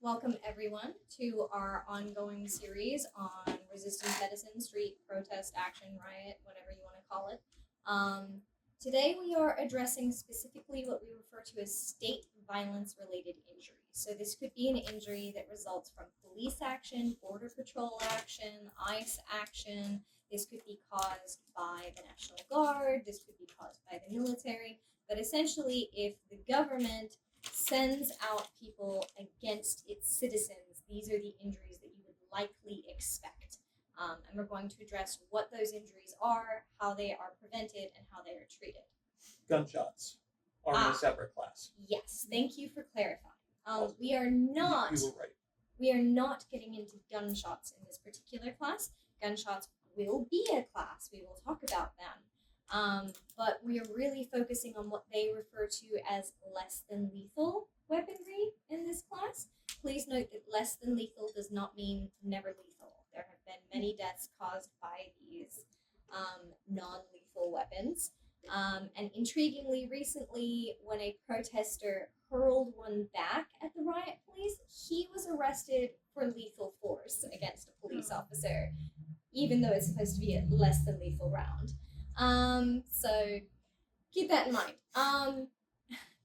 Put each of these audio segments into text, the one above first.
Welcome everyone to our ongoing series on resistance medicine, street protest, action, riot, whatever you want to call it. Today we are addressing specifically what we refer to as state violence related injuries. So this could be an injury that results from police action, border patrol action, ICE action. This could be caused by the National Guard. This could be caused by the military. But essentially, if the government sends out people against its citizens, these are the injuries that you would likely expect. And we're going to address what those injuries are, how they are prevented, and how they are treated. Gunshots are in a separate class. Yes, thank you for clarifying. Awesome. We are not. You were right. We are not getting into gunshots in this particular class. Gunshots will be a class. We will talk about them. But we are really focusing on what they refer to as less than lethal weaponry in this class. Please note that less than lethal does not mean never lethal. There have been many deaths caused by these non-lethal weapons. And intriguingly, recently, when a protester hurled one back at the riot police, he was arrested for lethal force against a police officer, even though it's supposed to be a less than lethal round. So keep that in mind.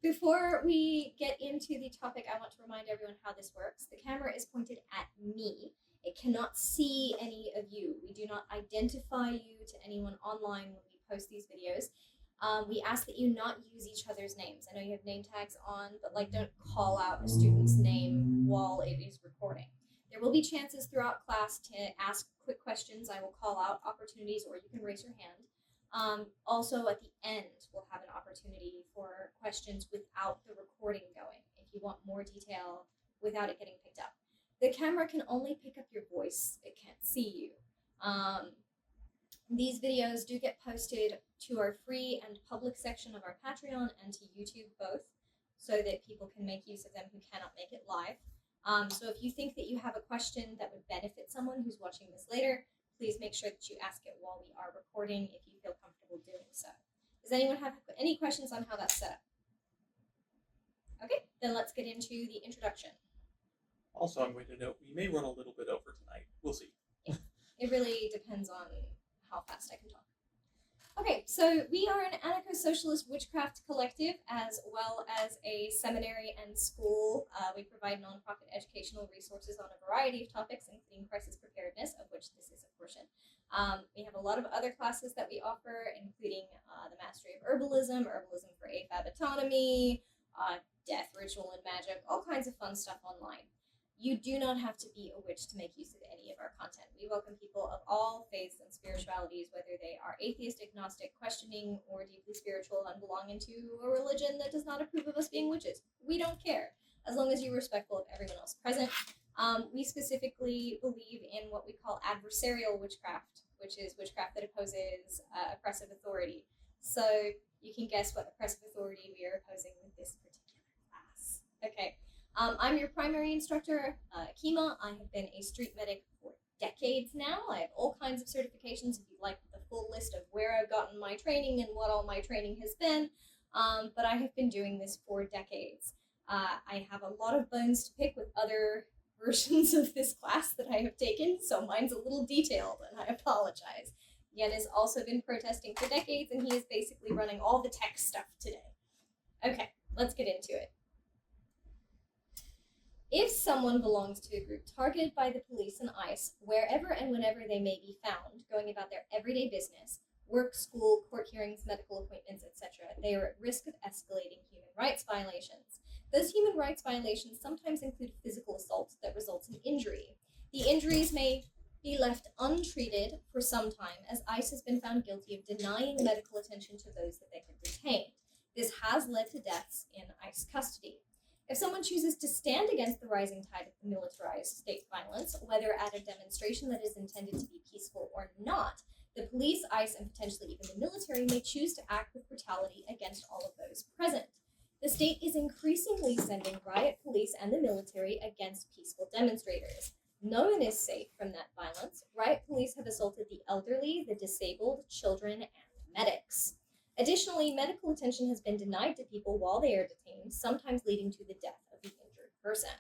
Before we get into the topic, I want to remind everyone how this works. The camera is pointed at me. It cannot see any of you. We do not identify you to anyone online when we post these videos. We ask that you not use each other's names. I know you have name tags on, but don't call out a student's name while it is recording. There will be chances throughout class to ask quick questions. I will call out opportunities, or you can raise your hand. Also, at the end, we'll have an opportunity for questions without the recording going, if you want more detail without it getting picked up. The camera can only pick up your voice. It can't see you. These videos do get posted to our free and public section of our Patreon and to YouTube both, so that people can make use of them who cannot make it live. So if you think that you have a question that would benefit someone who's watching this later, please make sure that you ask it while we are recording if you feel comfortable doing so. Does anyone have any questions on how that's set up? Okay, then let's get into the introduction. Also, I'm going to note we may run a little bit over tonight. We'll see. Yeah, it really depends on how fast I can talk. Okay, so we are an anarcho-socialist witchcraft collective, as well as a seminary and school. We provide nonprofit educational resources on a variety of topics, including crisis preparedness, of which this is a portion. We have a lot of other classes that we offer, including the mastery of herbalism for AFAB autonomy, death, ritual, and magic, all kinds of fun stuff online. You do not have to be a witch to make use of any of our content. We welcome people of all faiths and spiritualities, whether they are atheist, agnostic, questioning, or deeply spiritual and belong into a religion that does not approve of us being witches. We don't care, as long as you're respectful of everyone else present. We specifically believe in what we call adversarial witchcraft, which is witchcraft that opposes oppressive authority. So you can guess what oppressive authority we are opposing with this particular class. Okay. I'm your primary instructor, Kima. I have been a street medic for decades now. I have all kinds of certifications if you'd like the full list of where I've gotten my training and what all my training has been. But I have been doing this for decades. I have a lot of bones to pick with other versions of this class that I have taken, so mine's a little detailed, and I apologize. Yen has also been protesting for decades, and he is basically running all the tech stuff today. Okay, let's get into it. If someone belongs to a group targeted by the police and ICE, wherever and whenever they may be found, going about their everyday business, work, school, court hearings, medical appointments, etc., they are at risk of escalating human rights violations. Those human rights violations sometimes include physical assault that results in injury. The injuries may be left untreated for some time, as ICE has been found guilty of denying medical attention to those that they had detained. This has led to deaths in ICE custody. If someone chooses to stand against the rising tide of militarized state violence, whether at a demonstration that is intended to be peaceful or not, the police, ICE, and potentially even the military may choose to act with brutality against all of those present. The state is increasingly sending riot police and the military against peaceful demonstrators. No one is safe from that violence. Riot police have assaulted the elderly, the disabled, children, and medics. Additionally, medical attention has been denied to people while they are detained, sometimes leading to the death of the injured person.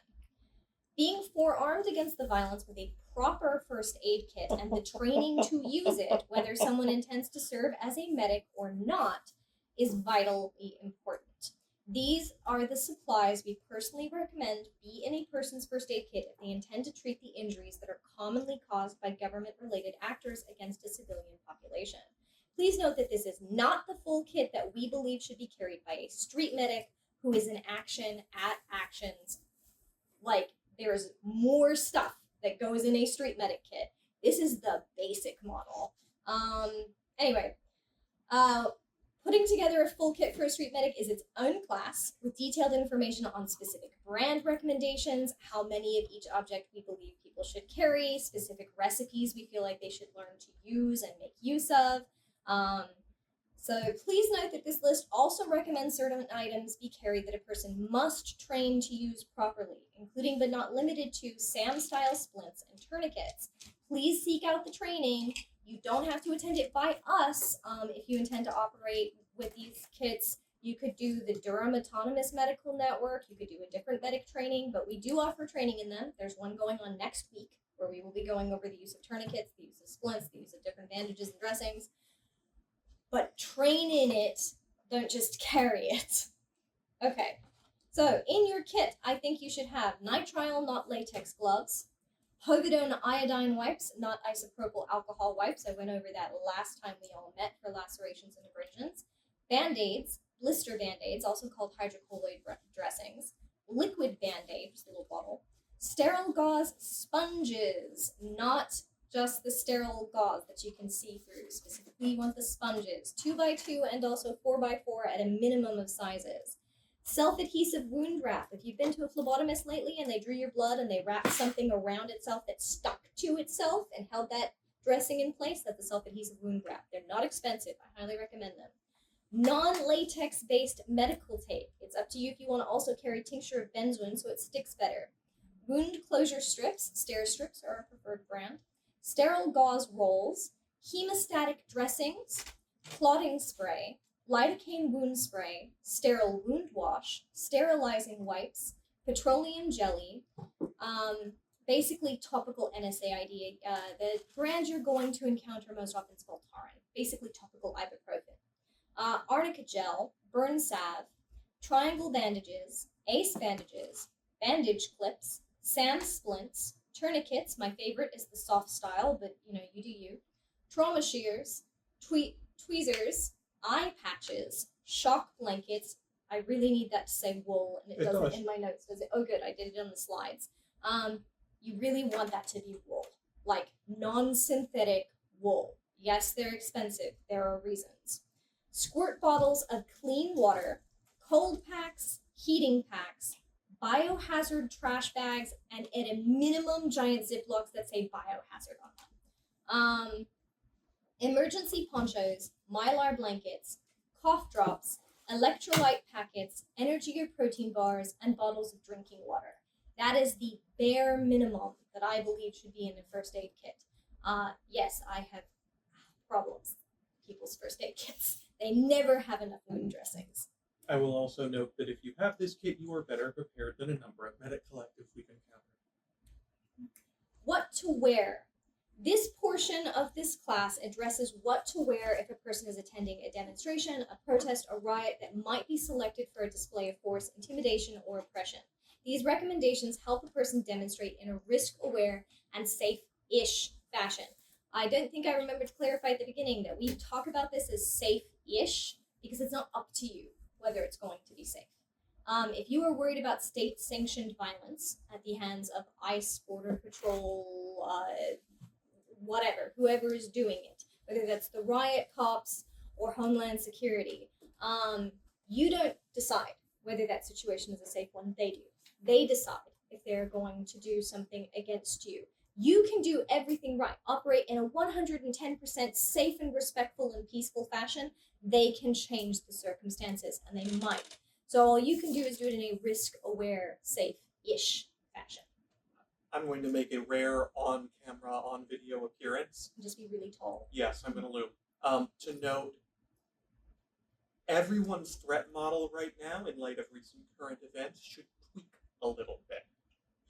Being forearmed against the violence with a proper first aid kit and the training to use it, whether someone intends to serve as a medic or not, is vitally important. These are the supplies we personally recommend be in a person's first aid kit if they intend to treat the injuries that are commonly caused by government-related actors against a civilian population. Please note that this is not the full kit that we believe should be carried by a street medic who is in action at actions. Like, there's more stuff that goes in a street medic kit. This is the basic model. Anyway, putting together a full kit for a street medic is its own class, with detailed information on specific brand recommendations, how many of each object we believe people should carry, specific recipes we feel like they should learn to use and make use of. So please note that this list also recommends certain items be carried that a person must train to use properly, including but not limited to SAM-style splints and tourniquets. Please seek out the training. You don't have to attend it by us. If you intend to operate with these kits, you could do the Durham Autonomous Medical Network. You could do a different medic training, but we do offer training in them. There's one going on next week where we will be going over the use of tourniquets, the use of splints, the use of different bandages and dressings. But train in it, don't just carry it. Okay, so in your kit, I think you should have nitrile, not latex gloves, povidone iodine wipes, not isopropyl alcohol wipes. I went over that last time we all met for lacerations and abrasions. Band-aids, blister band-aids, also called hydrocolloid dressings, liquid band-aid, just a little bottle, sterile gauze sponges, not just the sterile gauze that you can see through. Specifically, you want the sponges, 2x2 and also 4x4 at a minimum of sizes. Self-adhesive wound wrap. If you've been to a phlebotomist lately and they drew your blood and they wrapped something around itself that stuck to itself and held that dressing in place, that's a self-adhesive wound wrap. They're not expensive. I highly recommend them. Non-latex based medical tape. It's up to you if you want to also carry tincture of benzoin so it sticks better. Wound closure strips. Steri-strips are our preferred brand. Sterile gauze rolls, hemostatic dressings, clotting spray, lidocaine wound spray, sterile wound wash, sterilizing wipes, petroleum jelly, basically topical NSAID. The brand you're going to encounter most often is called Tarin, basically topical ibuprofen. Arnica gel, burn salve, triangle bandages, ace bandages, bandage clips, SAM splints, tourniquets. My favorite is the soft style, but you do you. Trauma shears, tweezers, eye patches, shock blankets. I really need that to say wool, and it doesn't in my notes, does it? Oh, good, I did it on the slides. You really want that to be wool, like non-synthetic wool. Yes, they're expensive. There are reasons. Squirt bottles of clean water, cold packs, heating packs, biohazard trash bags, and at a minimum giant Ziplocs that say biohazard on them. Emergency ponchos, mylar blankets, cough drops, electrolyte packets, energy or protein bars, and bottles of drinking water. That is the bare minimum that I believe should be in a first aid kit. Yes, I have problems with people's first aid kits. They never have enough wound dressings. I will also note that if you have this kit, you are better prepared than a number of medic collectives we've encountered. What to wear. This portion of this class addresses what to wear if a person is attending a demonstration, a protest, a riot that might be selected for a display of force, intimidation, or oppression. These recommendations help a person demonstrate in a risk-aware and safe-ish fashion. I don't think I remember to clarify at the beginning that we talk about this as safe-ish because it's not up to you whether it's going to be safe. If you are worried about state-sanctioned violence at the hands of ICE, Border Patrol, whatever, whoever is doing it, whether that's the riot cops or Homeland Security, you don't decide whether that situation is a safe one. They do. They decide if they're going to do something against you. You can do everything right, operate in a 110% safe and respectful and peaceful fashion. They can change the circumstances, and they might. So all you can do is do it in a risk-aware, safe-ish fashion. I'm going to make a rare on-camera, on-video appearance. Just be really tall. Yes, I'm going to loom. To note, everyone's threat model right now, in light of recent current events, should tweak a little bit.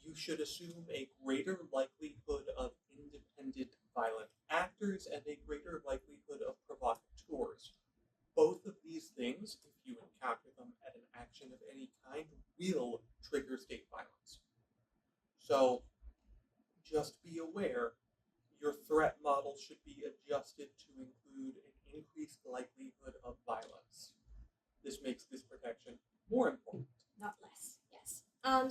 You you should assume a greater likelihood of independent violent actors and a greater likelihood of provocateurs. Both of these things, if you encounter them at an action of any kind, will trigger state violence. So just be aware your threat model should be adjusted to include an increased likelihood of violence. This makes this protection more important. Not less, yes.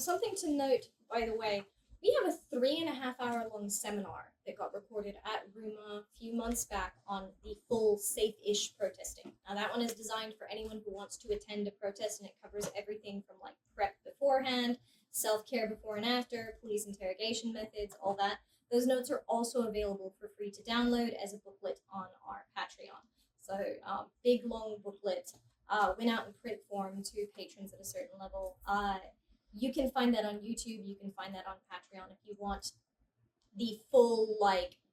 Something to note, by the way, we have a 3.5 hour long seminar that got recorded at RUMA a few months back on the full safe-ish protesting. Now that one is designed for anyone who wants to attend a protest, and it covers everything from like prep beforehand, self-care before and after, police interrogation methods, all that. Those notes are also available for free to download as a booklet on our Patreon. So big long booklet went out in print form to patrons at a certain level. You can find that on YouTube. You can find that on Patreon if you want the full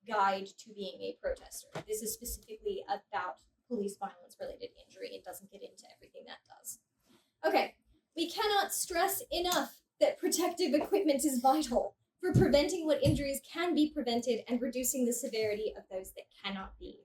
guide to being a protester. This is specifically about police violence related injury. It doesn't get into everything that does. Okay, we cannot stress enough that protective equipment is vital for preventing what injuries can be prevented and reducing the severity of those that cannot be.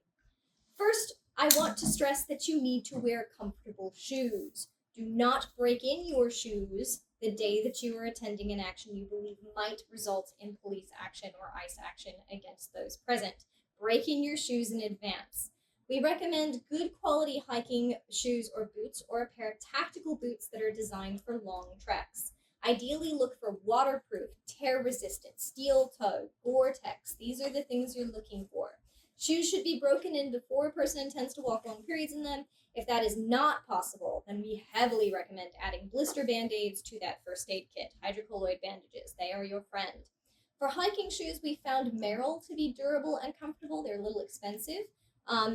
First, I want to stress that you need to wear comfortable shoes. Do not break in your shoes the day that you are attending an action you believe might result in police action or ICE action against those present. Break in your shoes in advance. We recommend good quality hiking shoes or boots, or a pair of tactical boots that are designed for long treks. Ideally, look for waterproof, tear-resistant, steel-toe, Gore-Tex. These are the things you're looking for. Shoes should be broken in before a person intends to walk long periods in them. If that is not possible, then we heavily recommend adding blister band-aids to that first aid kit. Hydrocolloid bandages, they are your friend. For hiking shoes, we found Merrell to be durable and comfortable. They're a little expensive.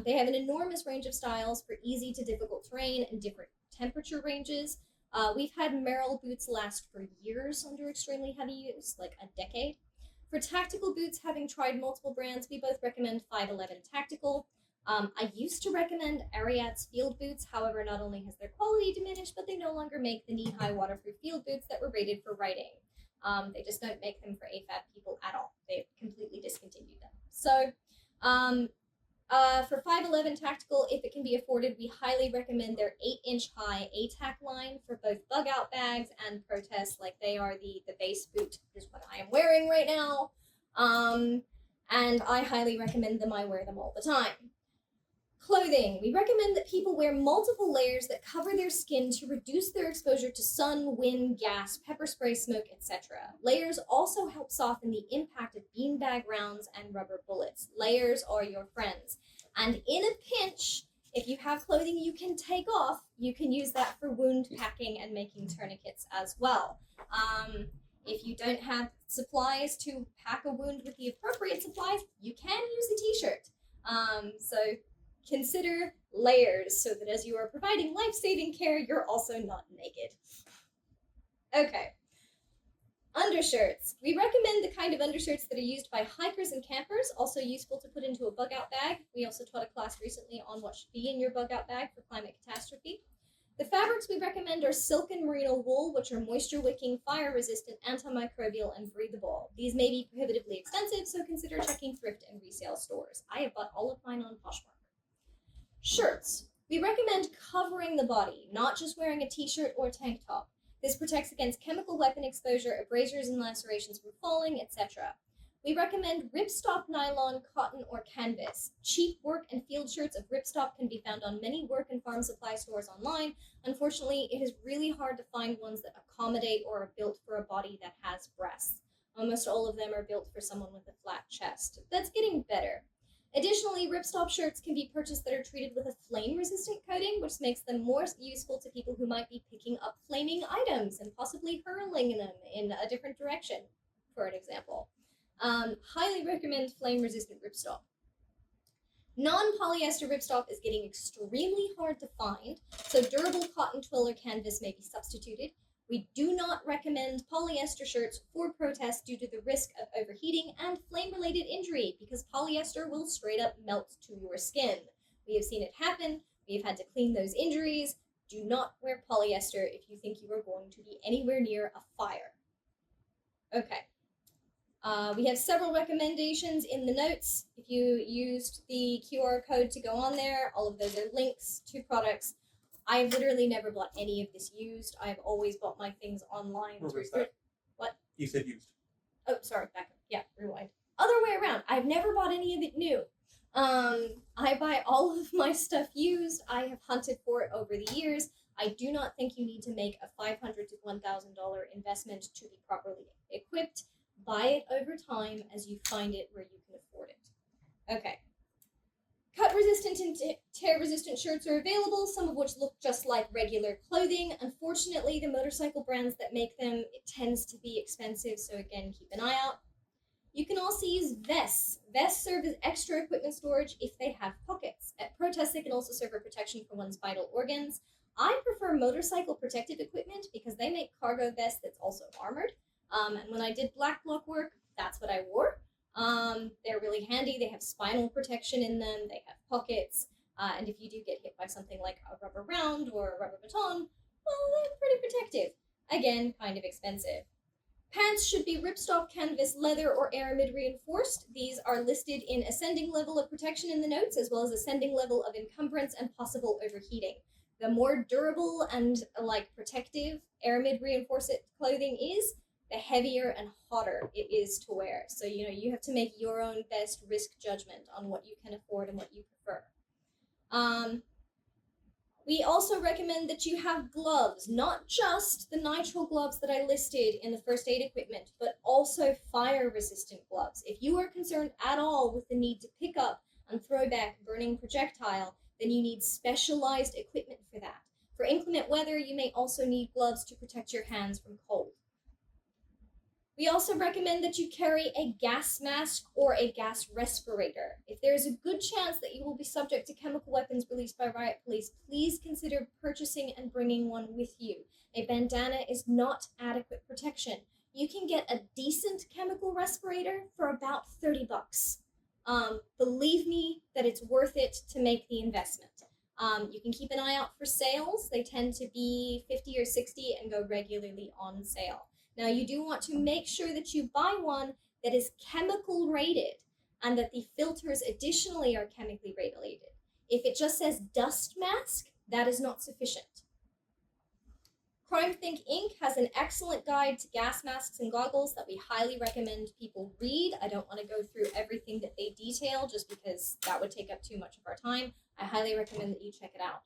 They have an enormous range of styles for easy to difficult terrain and different temperature ranges. We've had Merrell boots last for years under extremely heavy use, like a decade. For tactical boots, having tried multiple brands, we both recommend 511 Tactical. I used to recommend Ariat's field boots. However, not only has their quality diminished, but they no longer make the knee-high waterproof field boots that were rated for riding. They just don't make them for AFAB people at all. They've completely discontinued them. So, for 511 Tactical, if it can be afforded, we highly recommend their 8-inch high ATAC line for both bug-out bags and protests. Like, they are the base boot, is what I am wearing right now. And I highly recommend them. I wear them all the time. Clothing. We recommend that people wear multiple layers that cover their skin to reduce their exposure to sun, wind, gas, pepper spray, smoke, etc. Layers also help soften the impact of beanbag rounds and rubber bullets. Layers are your friends. And in a pinch, if you have clothing you can take off, you can use that for wound packing and making tourniquets as well. If you don't have supplies to pack a wound with the appropriate supplies, you can use a t-shirt. So consider layers so that as you are providing life-saving care, you're also not naked. Okay. Undershirts. We recommend the kind of undershirts that are used by hikers and campers, also useful to put into a bug-out bag. We also taught a class recently on what should be in your bug-out bag for climate catastrophe. The fabrics we recommend are silk and merino wool, which are moisture-wicking, fire-resistant, antimicrobial, and breathable. These may be prohibitively expensive, so consider checking thrift and resale stores. I have bought all of mine on Poshmark. Shirts. We recommend covering the body, not just wearing a t-shirt or tank top. This protects against chemical weapon exposure, abrasions and lacerations from falling, etc. We recommend ripstop nylon, cotton, or canvas. Cheap work and field shirts of ripstop can be found on many work and farm supply stores online. Unfortunately, it is really hard to find ones that accommodate or are built for a body that has breasts. Almost all of them are built for someone with a flat chest. That's getting better. Additionally, ripstop shirts can be purchased that are treated with a flame-resistant coating, which makes them more useful to people who might be picking up flaming items and possibly hurling them in a different direction, for an example. Highly recommend flame-resistant ripstop. Non-polyester ripstop is getting extremely hard to find, so durable cotton, twill, or canvas may be substituted. We do not recommend polyester shirts for protests due to the risk of overheating and flame-related injury, because polyester will straight up melt to your skin. We have seen it happen. We have had to clean those injuries. Do not wear polyester if you think you are going to be anywhere near a fire. Okay. We have several recommendations in the notes. If you used the QR code to go on there, all of those are links to products. I've literally never bought any of this used. I've always bought my things online. Where was that? What? You said used. Oh, sorry, back up. Yeah, rewind. Other way around. I've never bought any of it new. I buy all of my stuff used. I have hunted for it over the years. I do not think you need to make a $500 to $1,000 investment to be properly equipped. Buy it over time as you find it where you can afford it. Okay. Cut-resistant and tear-resistant shirts are available, some of which look just like regular clothing. Unfortunately, the motorcycle brands that make them, it tends to be expensive, so again, keep an eye out. You can also use vests. Vests serve as extra equipment storage if they have pockets. At protests, they can also serve for protection for one's vital organs. I prefer motorcycle protective equipment because they make cargo vests that's also armored. And when I did black bloc work, that's what I wore. They're really handy. They have spinal protection in them. They have pockets. And if you do get hit by something like a rubber round or a rubber baton, well, they're pretty protective. Again, kind of expensive. Pants should be ripstop canvas, leather, or aramid reinforced. These are listed in ascending level of protection in the notes, as well as ascending level of encumbrance and possible overheating. The more durable and protective aramid reinforced clothing is, the heavier and hotter it is to wear. So, you have to make your own best risk judgment on what you can afford and what you prefer. We also recommend that you have gloves, not just the nitrile gloves that I listed in the first aid equipment, but also fire-resistant gloves. If you are concerned at all with the need to pick up and throw back burning projectile, then you need specialized equipment for that. For inclement weather, you may also need gloves to protect your hands from cold. We also recommend that you carry a gas mask or a gas respirator. If there is a good chance that you will be subject to chemical weapons released by riot police, please consider purchasing and bringing one with you. A bandana is not adequate protection. You can get a decent chemical respirator for about $30. Believe me that it's worth it to make the investment. You can keep an eye out for sales. They tend to be $50 or $60 and go regularly on sale. Now, you do want to make sure that you buy one that is chemical rated and that the filters additionally are chemically rated. If it just says dust mask, that is not sufficient. CrimeThink Inc. has an excellent guide to gas masks and goggles that we highly recommend people read. I don't want to go through everything that they detail just because that would take up too much of our time. I highly recommend that you check it out.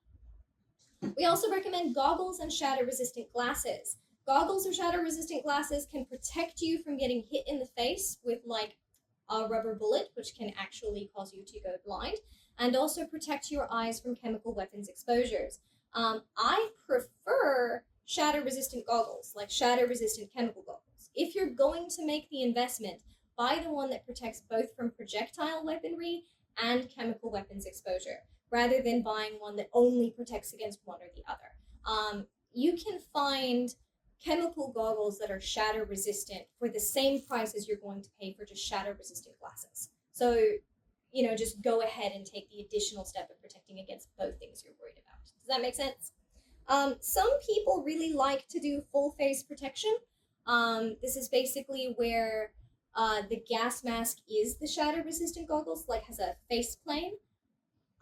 We also recommend goggles and shatter-resistant glasses. Goggles or shatter-resistant glasses can protect you from getting hit in the face with a rubber bullet, which can actually cause you to go blind, and also protect your eyes from chemical weapons exposures. I prefer shatter-resistant goggles, like shatter-resistant chemical goggles. If you're going to make the investment, buy the one that protects both from projectile weaponry and chemical weapons exposure, rather than buying one that only protects against one or the other. You can find chemical goggles that are shatter resistant for the same price as you're going to pay for just shatter resistant glasses. So, just go ahead and take the additional step of protecting against both things you're worried about. Does that make sense? Some people really like to do full face protection. This is basically where the gas mask is the shatter resistant goggles, has a face plane.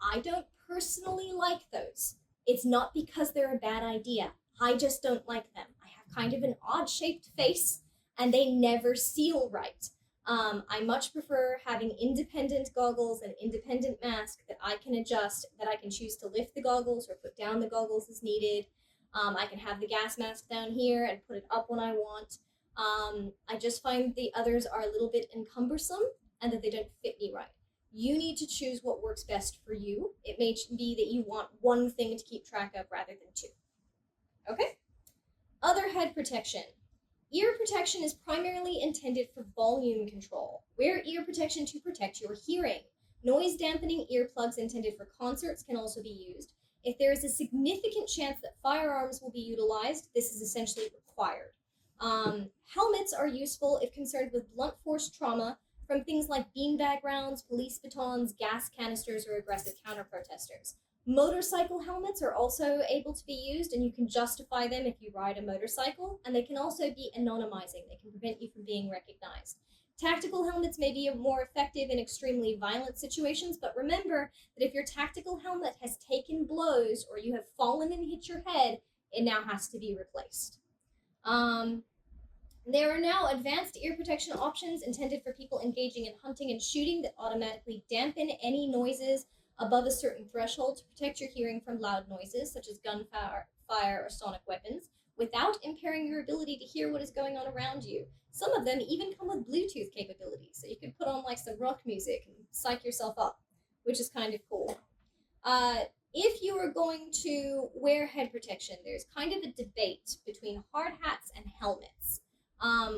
I don't personally like those. It's not because they're a bad idea. I just don't like them. I have kind of an odd-shaped face, and they never seal right. I much prefer having independent goggles and independent mask that I can adjust, that I can choose to lift the goggles or put down the goggles as needed. I can have the gas mask down here and put it up when I want. I just find the others are a little bit encumbersome and that they don't fit me right. You need to choose what works best for you. It may be that you want one thing to keep track of rather than two. Okay? Other head protection. Ear protection is primarily intended for volume control. Wear ear protection to protect your hearing. Noise dampening earplugs intended for concerts can also be used. If there is a significant chance that firearms will be utilized, this is essentially required. Helmets are useful if concerned with blunt force trauma from things like beanbag rounds, police batons, gas canisters, or aggressive counter-protesters. Motorcycle helmets are also able to be used, and you can justify them if you ride a motorcycle, and they can also be anonymizing. They can prevent you from being recognized. Tactical helmets may be more effective in extremely violent situations, but remember that if your tactical helmet has taken blows or you have fallen and hit your head, it now has to be replaced. There are now advanced ear protection options intended for people engaging in hunting and shooting that automatically dampen any noises above a certain threshold to protect your hearing from loud noises, such as gunfire or sonic weapons, without impairing your ability to hear what is going on around you. Some of them even come with Bluetooth capabilities, so you can put on like some rock music and psych yourself up, which is kind of cool. If you are going to wear head protection, there's kind of a debate between hard hats and helmets.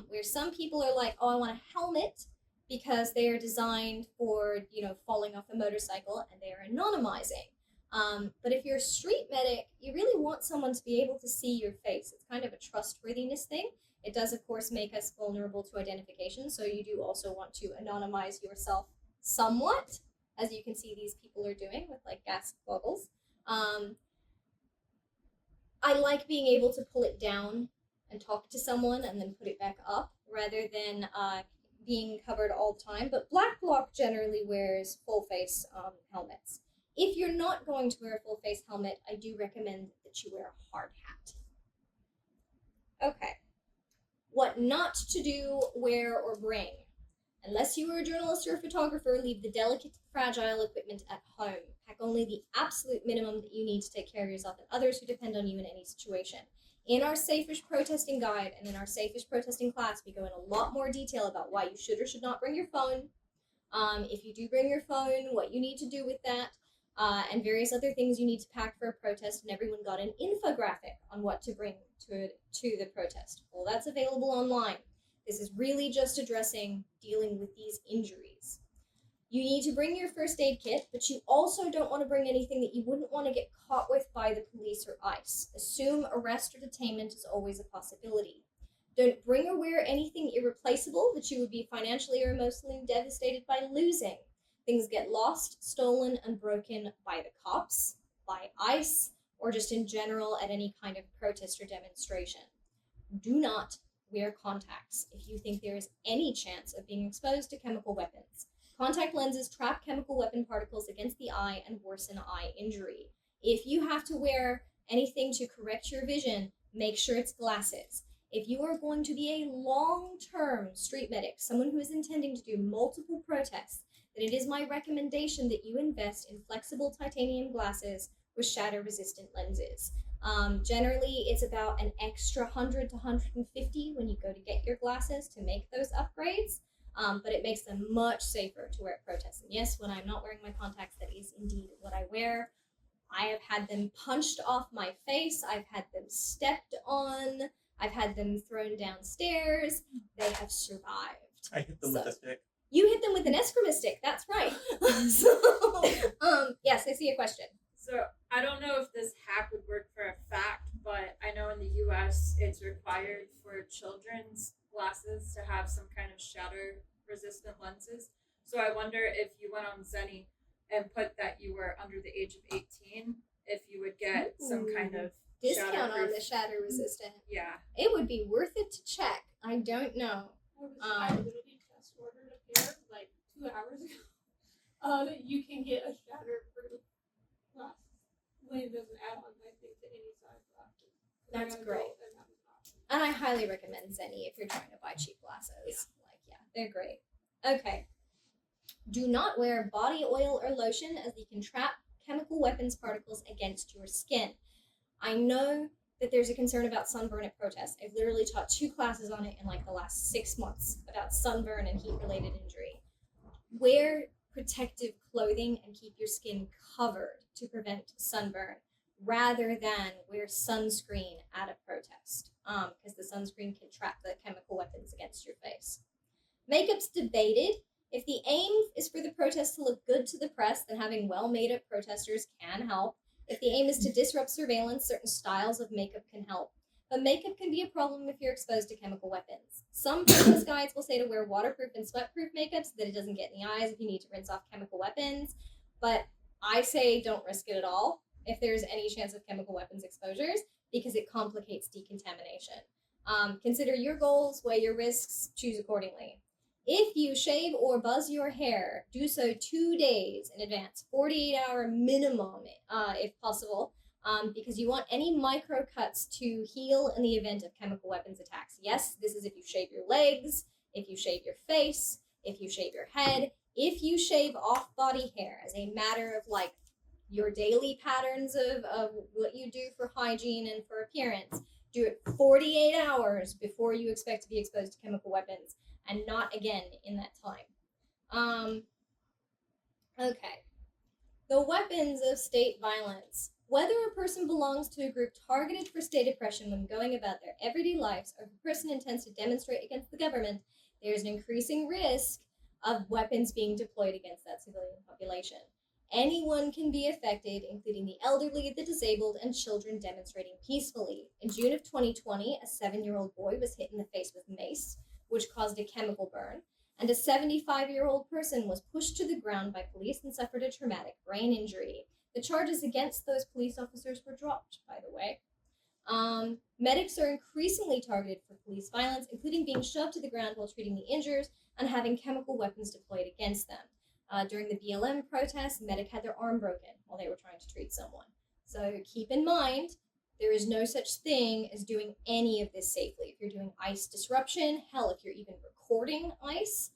Where some people are like, oh, I want a helmet because they are designed for, falling off a motorcycle and they are anonymizing. But if you're a street medic, you really want someone to be able to see your face. It's kind of a trustworthiness thing. It does, of course, make us vulnerable to identification, so you do also want to anonymize yourself somewhat, as you can see these people are doing with, like, gas goggles. I like being able to pull it down and talk to someone and then put it back up rather than being covered all the time. But Black Bloc generally wears full face helmets. If you're not going to wear a full face helmet, I do recommend that you wear a hard hat. Okay. What not to do, wear, or bring. Unless you are a journalist or a photographer, leave the delicate, fragile equipment at home. Pack only the absolute minimum that you need to take care of yourself and others who depend on you in any situation. In our Safe-ish Protesting Guide and in our Safe-ish Protesting class, we go in a lot more detail about why you should or should not bring your phone, if you do bring your phone, what you need to do with that, and various other things you need to pack for a protest, and everyone got an infographic on what to bring to the protest. Well, that's available online. This is really just addressing dealing with these injuries. You need to bring your first aid kit, but you also don't want to bring anything that you wouldn't want to get caught with by the police or ICE. Assume arrest or detainment is always a possibility. Don't bring or wear anything irreplaceable that you would be financially or emotionally devastated by losing. Things get lost, stolen, and broken by the cops, by ICE, or just in general at any kind of protest or demonstration. Do not wear contacts if you think there is any chance of being exposed to chemical weapons. Contact lenses trap chemical weapon particles against the eye and worsen eye injury. If you have to wear anything to correct your vision, make sure it's glasses. If you are going to be a long-term street medic, someone who is intending to do multiple protests, then it is my recommendation that you invest in flexible titanium glasses with shatter-resistant lenses. Generally, it's about an extra 100 to 150 when you go to get your glasses to make those upgrades. But it makes them much safer to wear at protests. And yes, when I'm not wearing my contacts, that is indeed what I wear. I have had them punched off my face. I've had them stepped on. I've had them thrown downstairs. They have survived. I hit them with a stick. You hit them with an eskrima stick. That's right. Yes, I see a question. So I don't know if this hack would work for a fact, but I know in the US it's required for children's glasses to have some kind of shatter resistant lenses. So I wonder if you went on Zenny and put that you were under the age of 18, if you would get some kind of discount on the shatter resistant. Yeah. It would be worth it to check. I don't know. I literally just ordered a pair like 2 hours ago. You can get a shatter-proof glass when it doesn't add on, I think, to any size glasses. That's great. And I highly recommend Zenny if you're trying to buy cheap glasses. They're great. Okay. Do not wear body oil or lotion as they can trap chemical weapons particles against your skin. I know that there's a concern about sunburn at protests. I've literally taught 2 classes on it in like the last 6 months about sunburn and heat-related injury. Wear protective clothing and keep your skin covered to prevent sunburn rather than wear sunscreen at a protest because the sunscreen can trap the chemical weapons against your face. Makeup's debated. If the aim is for the protest to look good to the press, then having well-made-up protesters can help. If the aim is to disrupt surveillance, certain styles of makeup can help. But makeup can be a problem if you're exposed to chemical weapons. Some protest guides will say to wear waterproof and sweatproof makeup so that it doesn't get in the eyes if you need to rinse off chemical weapons. But I say don't risk it at all if there's any chance of chemical weapons exposures, because it complicates decontamination. Consider your goals, weigh your risks, choose accordingly. If you shave or buzz your hair, do so 2 days in advance, 48-hour minimum, if possible, because you want any micro cuts to heal in the event of chemical weapons attacks. Yes, this is if you shave your legs, if you shave your face, if you shave your head, if you shave off body hair as a matter of like your daily patterns of what you do for hygiene and for appearance. Do it 48 hours before you expect to be exposed to chemical weapons, and not again in that time. Okay. The weapons of state violence. Whether a person belongs to a group targeted for state oppression when going about their everyday lives, or if a person intends to demonstrate against the government, there is an increasing risk of weapons being deployed against that civilian population. Anyone can be affected, including the elderly, the disabled, and children demonstrating peacefully. In June of 2020, a 7-year-old boy was hit in the face with mace, which caused a chemical burn, and a 75-year-old person was pushed to the ground by police and suffered a traumatic brain injury. The charges against those police officers were dropped, by the way. Medics are increasingly targeted for police violence, including being shoved to the ground while treating the injured and having chemical weapons deployed against them. During the BLM protests, a medic had their arm broken while they were trying to treat someone. So keep in mind, there is no such thing as doing any of this safely. If you're doing ICE disruption, hell, if you're even recording ICE,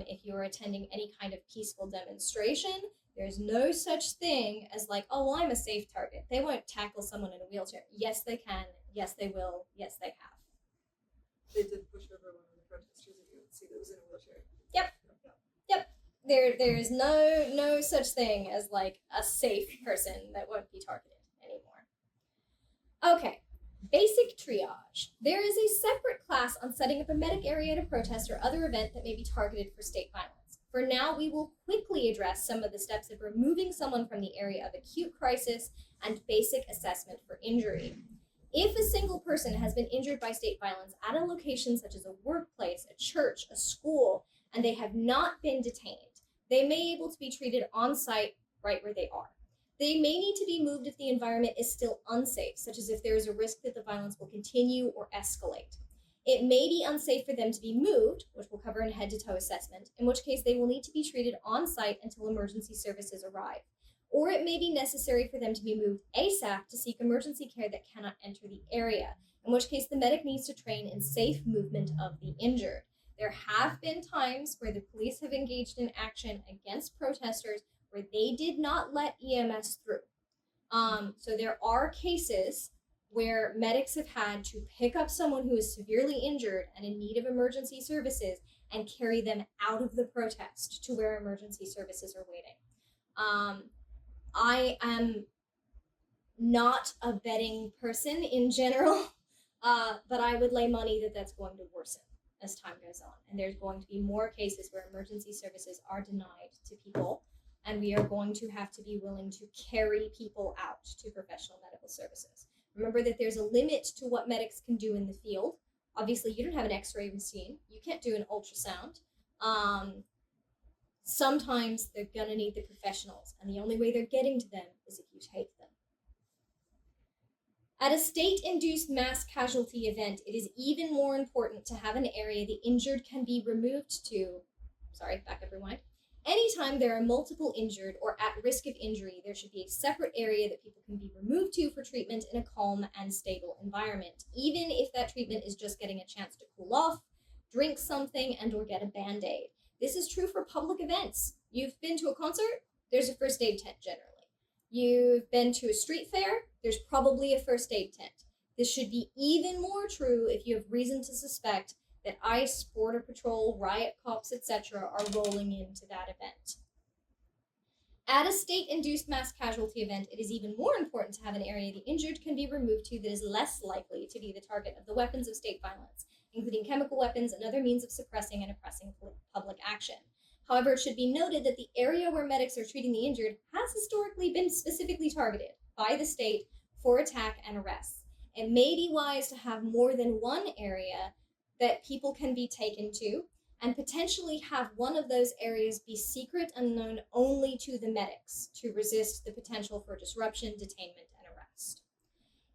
if you're attending any kind of peaceful demonstration, there's no such thing as like, oh, well, I'm a safe target. They won't tackle someone in a wheelchair. Yes, they can. Yes, they will. Yes, they have. They did push over one of the protesters, if you would see, that was in a wheelchair. Yep. There is no such thing as like a safe person that won't be targeted anymore. Okay, basic triage. There is a separate class on setting up a medic area at a protest or other event that may be targeted for state violence. For now, we will quickly address some of the steps of removing someone from the area of acute crisis and basic assessment for injury. If a single person has been injured by state violence at a location such as a workplace, a church, a school, and they have not been detained, they may be able to be treated on site right where they are. They may need to be moved if the environment is still unsafe, such as if there is a risk that the violence will continue or escalate. It may be unsafe for them to be moved, which we'll cover in head-to-toe assessment, in which case they will need to be treated on site until emergency services arrive. Or it may be necessary for them to be moved ASAP to seek emergency care that cannot enter the area, in which case the medic needs to train in safe movement of the injured. There have been times where the police have engaged in action against protesters where they did not let EMS through. So there are cases where medics have had to pick up someone who is severely injured and in need of emergency services and carry them out of the protest to where emergency services are waiting. I am not a betting person in general, but I would lay money that that's going to worsen as time goes on. And there's going to be more cases where emergency services are denied to people, and we are going to have to be willing to carry people out to professional medical services. Remember that there's a limit to what medics can do in the field. Obviously, you don't have an x-ray machine. You can't do an ultrasound. Sometimes they're going to need the professionals, and the only way they're getting to them is if you take them. At a state-induced mass casualty event, it is even more important to have an area the injured can be removed to. Rewind. Anytime there are multiple injured or at risk of injury, there should be a separate area that people can be removed to for treatment in a calm and stable environment, even if that treatment is just getting a chance to cool off, drink something, and or get a Band-Aid. This is true for public events. You've been to a concert, there's a first aid tent generally. You've been to a street fair, there's probably a first aid tent. This should be even more true if you have reason to suspect that ICE, Border Patrol, riot cops, etc. are rolling into that event. At a state-induced mass casualty event, it is even more important to have an area the injured can be removed to that is less likely to be the target of the weapons of state violence, including chemical weapons and other means of suppressing and oppressing public action. However, it should be noted that the area where medics are treating the injured has historically been specifically targeted by the state for attack and arrests. It may be wise to have more than one area that people can be taken to, and potentially have one of those areas be secret and known only to the medics to resist the potential for disruption, detainment, and arrest.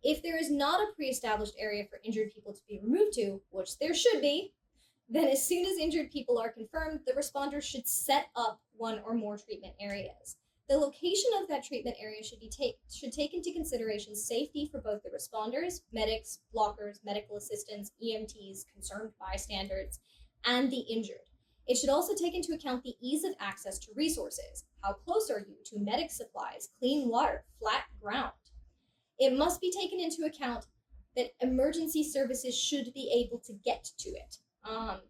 If there is not a pre-established area for injured people to be removed to, which there should be, then as soon as injured people are confirmed, the responders should set up one or more treatment areas. The location of that treatment area should take into consideration safety for both the responders, medics, blockers, medical assistants, EMTs, concerned bystanders, and the injured. It should also take into account the ease of access to resources. How close are you to medic supplies, clean water, flat ground? It must be taken into account that emergency services should be able to get to it.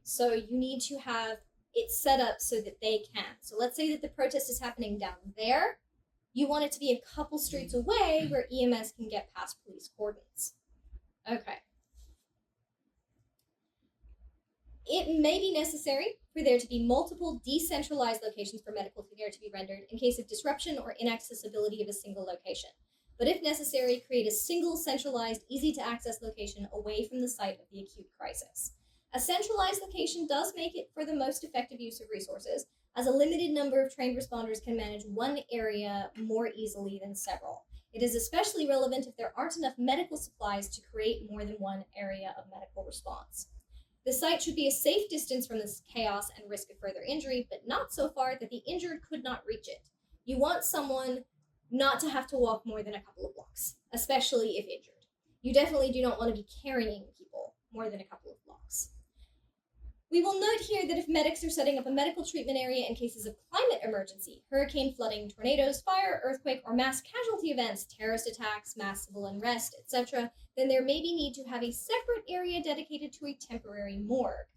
So you need to have it set up so that they can. So let's say that the protest is happening down there. You want it to be a couple streets away where EMS can get past police cordons. Okay. It may be necessary for there to be multiple decentralized locations for medical care to be rendered in case of disruption or inaccessibility of a single location. But if necessary, create a single centralized, easy-to-access location away from the site of the acute crisis. A centralized location does make it for the most effective use of resources, as a limited number of trained responders can manage one area more easily than several. It is especially relevant if there aren't enough medical supplies to create more than one area of medical response. The site should be a safe distance from this chaos and risk of further injury, but not so far that the injured could not reach it. You want someone not to have to walk more than a couple of blocks, especially if injured. You definitely do not want to be carrying people more than a couple of blocks. We will note here that if medics are setting up a medical treatment area in cases of climate emergency, hurricane flooding, tornadoes, fire, earthquake, or mass casualty events, terrorist attacks, mass civil unrest, etc., then there may be need to have a separate area dedicated to a temporary morgue.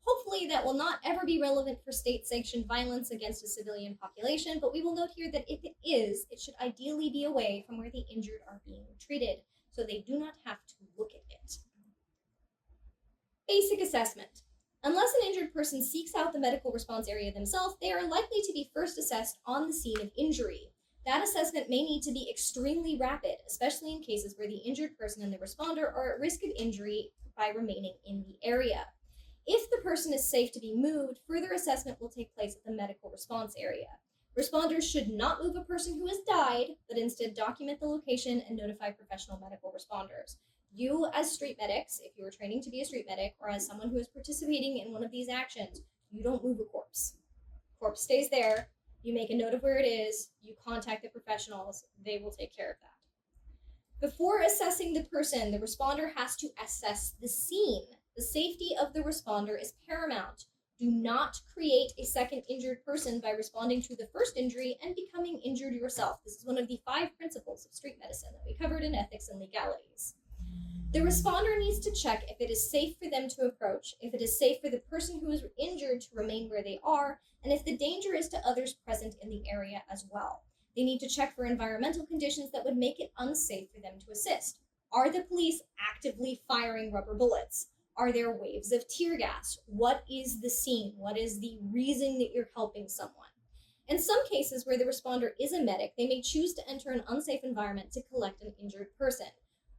Hopefully that will not ever be relevant for state-sanctioned violence against a civilian population, but we will note here that if it is, it should ideally be away from where the injured are being treated, so they do not have to look at it. Basic assessment. Unless an injured person seeks out the medical response area themselves, they are likely to be first assessed on the scene of injury. That assessment may need to be extremely rapid, especially in cases where the injured person and the responder are at risk of injury by remaining in the area. If the person is safe to be moved, further assessment will take place at the medical response area. Responders should not move a person who has died, but instead document the location and notify professional medical responders. You, as street medics, if you are training to be a street medic, or as someone who is participating in one of these actions, you don't move a corpse. Corpse stays there. You make a note of where it is. You contact the professionals. They will take care of that. Before assessing the person, the responder has to assess the scene. The safety of the responder is paramount. Do not create a second injured person by responding to the first injury and becoming injured yourself. This is one of the 5 principles of street medicine that we covered in ethics and legalities. The responder needs to check if it is safe for them to approach, if it is safe for the person who is injured to remain where they are, and if the danger is to others present in the area as well. They need to check for environmental conditions that would make it unsafe for them to assist. Are the police actively firing rubber bullets? Are there waves of tear gas? What is the scene? What is the reason that you're helping someone? In some cases where the responder is a medic, they may choose to enter an unsafe environment to collect an injured person.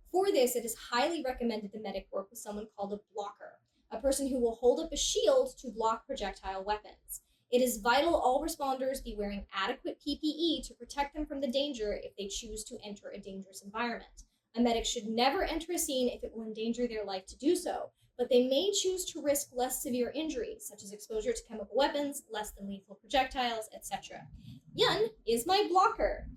For this, it is highly recommended the medic work with someone called a blocker, a person who will hold up a shield to block projectile weapons. It is vital all responders be wearing adequate PPE to protect them from the danger if they choose to enter a dangerous environment. A medic should never enter a scene if it will endanger their life to do so, but they may choose to risk less severe injuries, such as exposure to chemical weapons, less than lethal projectiles, etc. Yun is my blocker.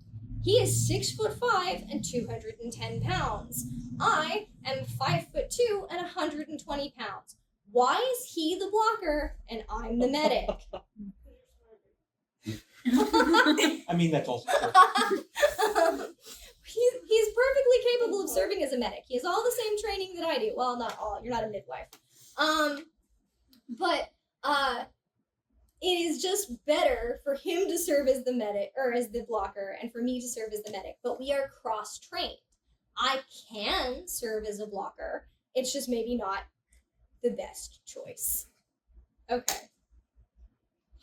He is 6'5" and 210 pounds. I am 5'2" and 120 pounds. Why is he the blocker and I'm the medic? I mean, that's also true. He's perfectly capable of serving as a medic. He has all the same training that I do. Well, not all. You're not a midwife. But it is just better for him to serve as the medic, or as the blocker, and for me to serve as the medic. But we are cross-trained. I can serve as a blocker. It's just maybe not the best choice. Okay.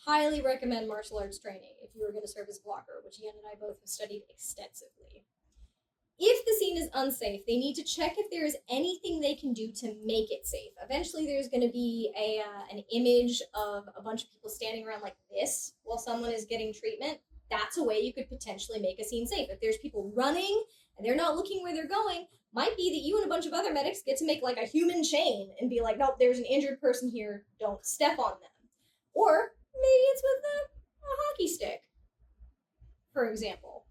Highly recommend martial arts training if you are going to serve as a blocker, which Ian and I both have studied extensively. If the scene is unsafe, they need to check if there is anything they can do to make it safe. Eventually, there's going to be an image of a bunch of people standing around like this while someone is getting treatment. That's a way you could potentially make a scene safe. If there's people running and they're not looking where they're going, might be that you and a bunch of other medics get to make like a human chain and be like, nope, there's an injured person here, don't step on them. Or maybe it's with a hockey stick, for example.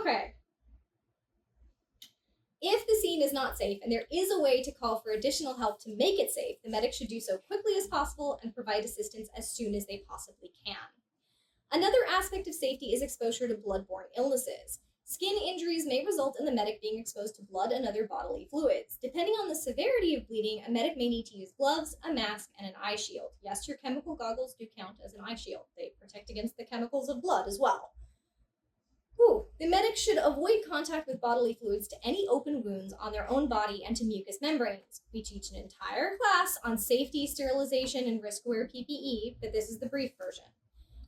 Okay. If the scene is not safe and there is a way to call for additional help to make it safe, the medic should do so quickly as possible and provide assistance as soon as they possibly can. Another aspect of safety is exposure to blood-borne illnesses. Skin injuries may result in the medic being exposed to blood and other bodily fluids. Depending on the severity of bleeding, a medic may need to use gloves, a mask, and an eye shield. Yes, your chemical goggles do count as an eye shield. They protect against the chemicals of blood as well. The medic should avoid contact with bodily fluids to any open wounds on their own body and to mucous membranes. We teach an entire class on safety, sterilization, and risk-aware PPE, but this is the brief version.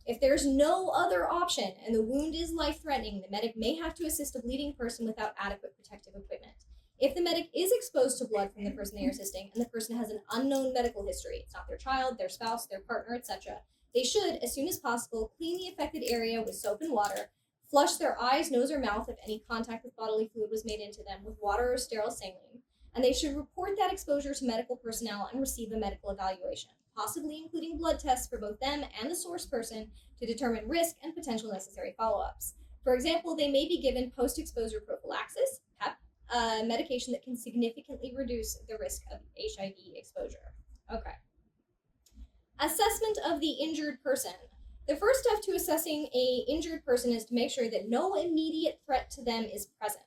If there's no other option and the wound is life-threatening, the medic may have to assist a bleeding person without adequate protective equipment. If the medic is exposed to blood from the person they are assisting and the person has an unknown medical history, it's not their child, their spouse, their partner, etc., they should, as soon as possible, clean the affected area with soap and water, flush their eyes, nose, or mouth if any contact with bodily fluid was made into them with water or sterile saline, and they should report that exposure to medical personnel and receive a medical evaluation, possibly including blood tests for both them and the source person to determine risk and potential necessary follow-ups. For example, they may be given post-exposure prophylaxis, PEP, a medication that can significantly reduce the risk of HIV exposure. Okay. Assessment of the injured person. The first step to assessing an injured person is to make sure that no immediate threat to them is present.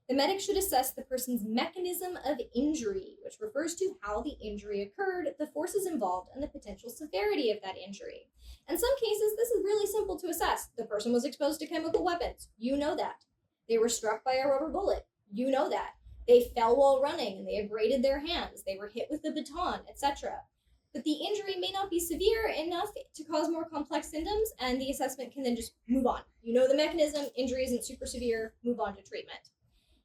The medic should assess the person's mechanism of injury, which refers to how the injury occurred, the forces involved, and the potential severity of that injury. In some cases, this is really simple to assess. The person was exposed to chemical weapons. You know that. They were struck by a rubber bullet. You know that. They fell while running and they abraded their hands. They were hit with a baton, etc. But the injury may not be severe enough to cause more complex symptoms, and the assessment can then just move on. You know the mechanism, injury isn't super severe, move on to treatment.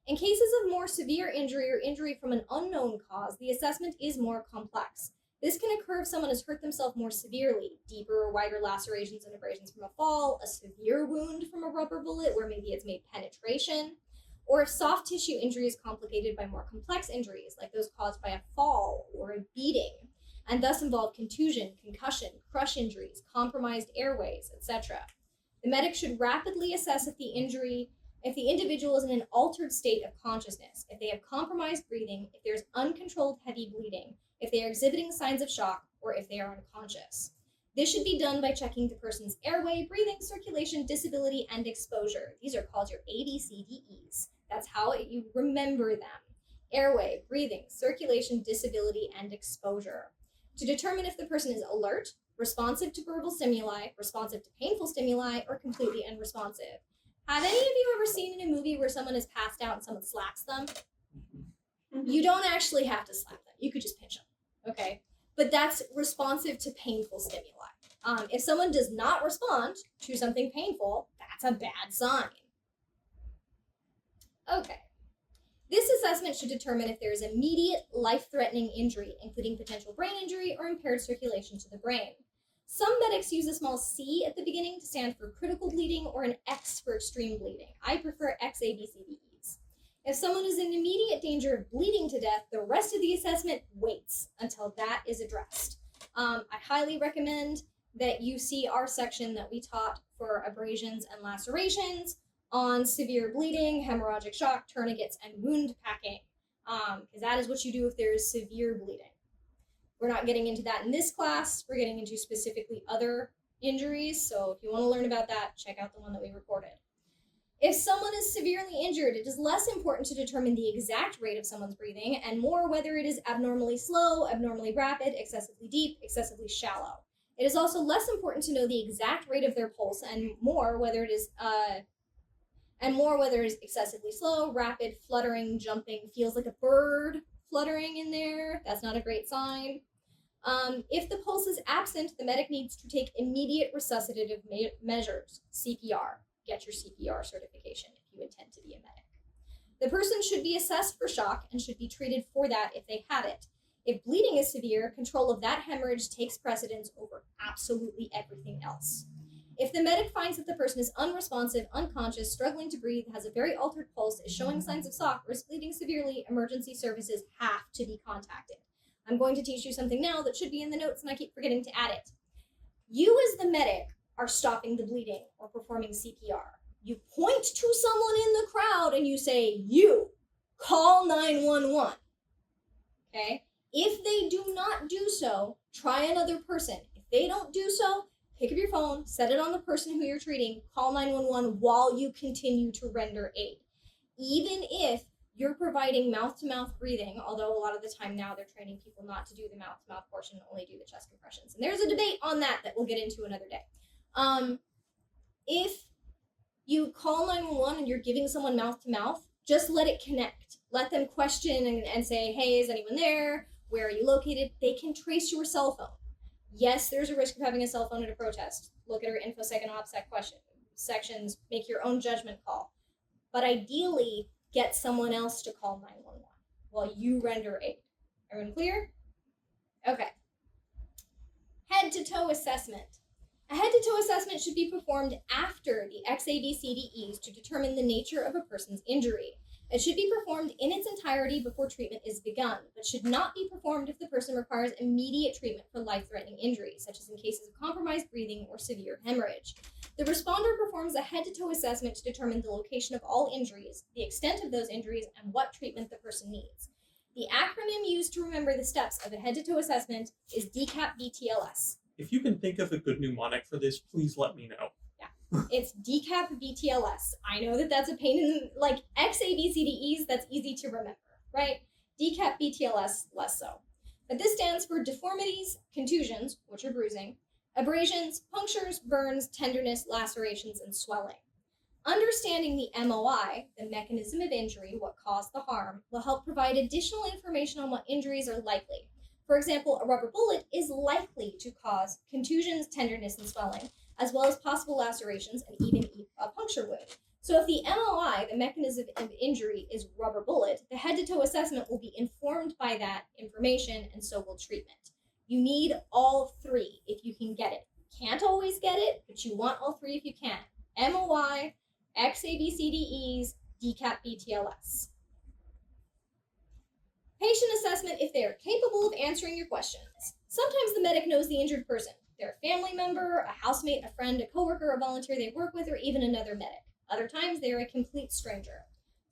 In cases of more severe injury or injury from an unknown cause, the assessment is more complex. This can occur if someone has hurt themselves more severely, deeper or wider lacerations and abrasions from a fall, a severe wound from a rubber bullet where maybe it's made penetration, or if soft tissue injury is complicated by more complex injuries, like those caused by a fall or a beating, and thus involve contusion, concussion, crush injuries, compromised airways, etc. The medic should rapidly assess if the individual is in an altered state of consciousness, if they have compromised breathing, if there's uncontrolled heavy bleeding, if they are exhibiting signs of shock, or if they are unconscious. This should be done by checking the person's airway, breathing, circulation, disability, and exposure. These are called your ABCDEs. That's how you remember them. Airway, breathing, circulation, disability, and exposure. To determine if the person is alert, responsive to verbal stimuli, responsive to painful stimuli, or completely unresponsive. Have any of you ever seen in a movie where someone is passed out and someone slaps them? You don't actually have to slap them. You could just pinch them, okay? But that's responsive to painful stimuli. If someone does not respond to something painful, that's a bad sign. Okay. This assessment should determine if there is immediate life-threatening injury, including potential brain injury or impaired circulation to the brain. Some medics use a small C at the beginning to stand for critical bleeding or an X for extreme bleeding. I prefer XABCDEs. If someone is in immediate danger of bleeding to death, the rest of the assessment waits until that is addressed. I highly recommend that you see our section that we taught for abrasions and lacerations on severe bleeding, hemorrhagic shock, tourniquets, and wound packing, because that is what you do if there is severe bleeding. We're not getting into that in this class. We're getting into specifically other injuries, so if you want to learn about that, check out the one that we recorded. If someone is severely injured, it is less important to determine the exact rate of someone's breathing and more whether it is abnormally slow, abnormally rapid, excessively deep, excessively shallow. It is also less important to know the exact rate of their pulse and more whether it is excessively slow, rapid, fluttering, jumping, feels like a bird fluttering in there. That's not a great sign. If the pulse is absent, the medic needs to take immediate resuscitative measures, CPR. Get your CPR certification if you intend to be a medic. The person should be assessed for shock and should be treated for that if they have it. If bleeding is severe, control of that hemorrhage takes precedence over absolutely everything else. If the medic finds that the person is unresponsive, unconscious, struggling to breathe, has a very altered pulse, is showing signs of shock, or is bleeding severely, emergency services have to be contacted. I'm going to teach you something now that should be in the notes and I keep forgetting to add it. You as the medic are stopping the bleeding or performing CPR. You point to someone in the crowd and you say, you, call 911. Okay? If they do not do so, try another person. If they don't do so, pick up your phone, set it on the person who you're treating, call 911 while you continue to render aid. Even if you're providing mouth-to-mouth breathing, although a lot of the time now they're training people not to do the mouth-to-mouth portion, only do the chest compressions. And there's a debate on that we'll get into another day. If you call 911 and you're giving someone mouth-to-mouth, just let it connect. Let them question and say, hey, is anyone there? Where are you located? They can trace your cell phone. Yes, there's a risk of having a cell phone at a protest. Look at our InfoSec and OPSEC sections. Make your own judgment call. But ideally, get someone else to call 911 while you render aid. Everyone clear? Okay. Head-to-toe assessment. A head-to-toe assessment should be performed after the XABCDEs to determine the nature of a person's injury. It should be performed in its entirety before treatment is begun, but should not be performed if the person requires immediate treatment for life-threatening injuries, such as in cases of compromised breathing or severe hemorrhage. The responder performs a head-to-toe assessment to determine the location of all injuries, the extent of those injuries, and what treatment the person needs. The acronym used to remember the steps of a head-to-toe assessment is DCAP-BTLS. If you can think of a good mnemonic for this, please let me know. It's DCAP-BTLS. I know that that's a pain in the, like, XABCDEs, that's easy to remember, right? DCAP-BTLS, less so. But this stands for deformities, contusions, which are bruising, abrasions, punctures, burns, tenderness, lacerations, and swelling. Understanding the MOI, the mechanism of injury, what caused the harm, will help provide additional information on what injuries are likely. For example, a rubber bullet is likely to cause contusions, tenderness, and swelling, as well as possible lacerations and even a puncture wound. So if the MOI, the mechanism of injury, is rubber bullet, the head-to-toe assessment will be informed by that information, and so will treatment. You need all three if you can get it. Can't always get it, but you want all three if you can. MOI, XABCDEs, DCAP-BTLS. Patient assessment if they are capable of answering your questions. Sometimes the medic knows the injured person. They're a family member, a housemate, a friend, a coworker, a volunteer they work with, or even another medic. Other times, they are a complete stranger.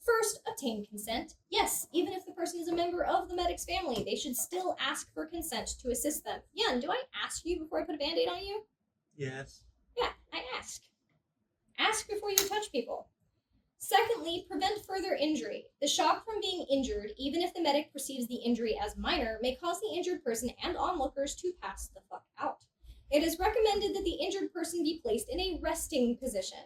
First, obtain consent. Yes, even if the person is a member of the medic's family, they should still ask for consent to assist them. Yun, do I ask you before I put a Band-Aid on you? Yes. Yeah, I ask. Ask before you touch people. Secondly, prevent further injury. The shock from being injured, even if the medic perceives the injury as minor, may cause the injured person and onlookers to pass the fuck out. It is recommended that the injured person be placed in a resting position.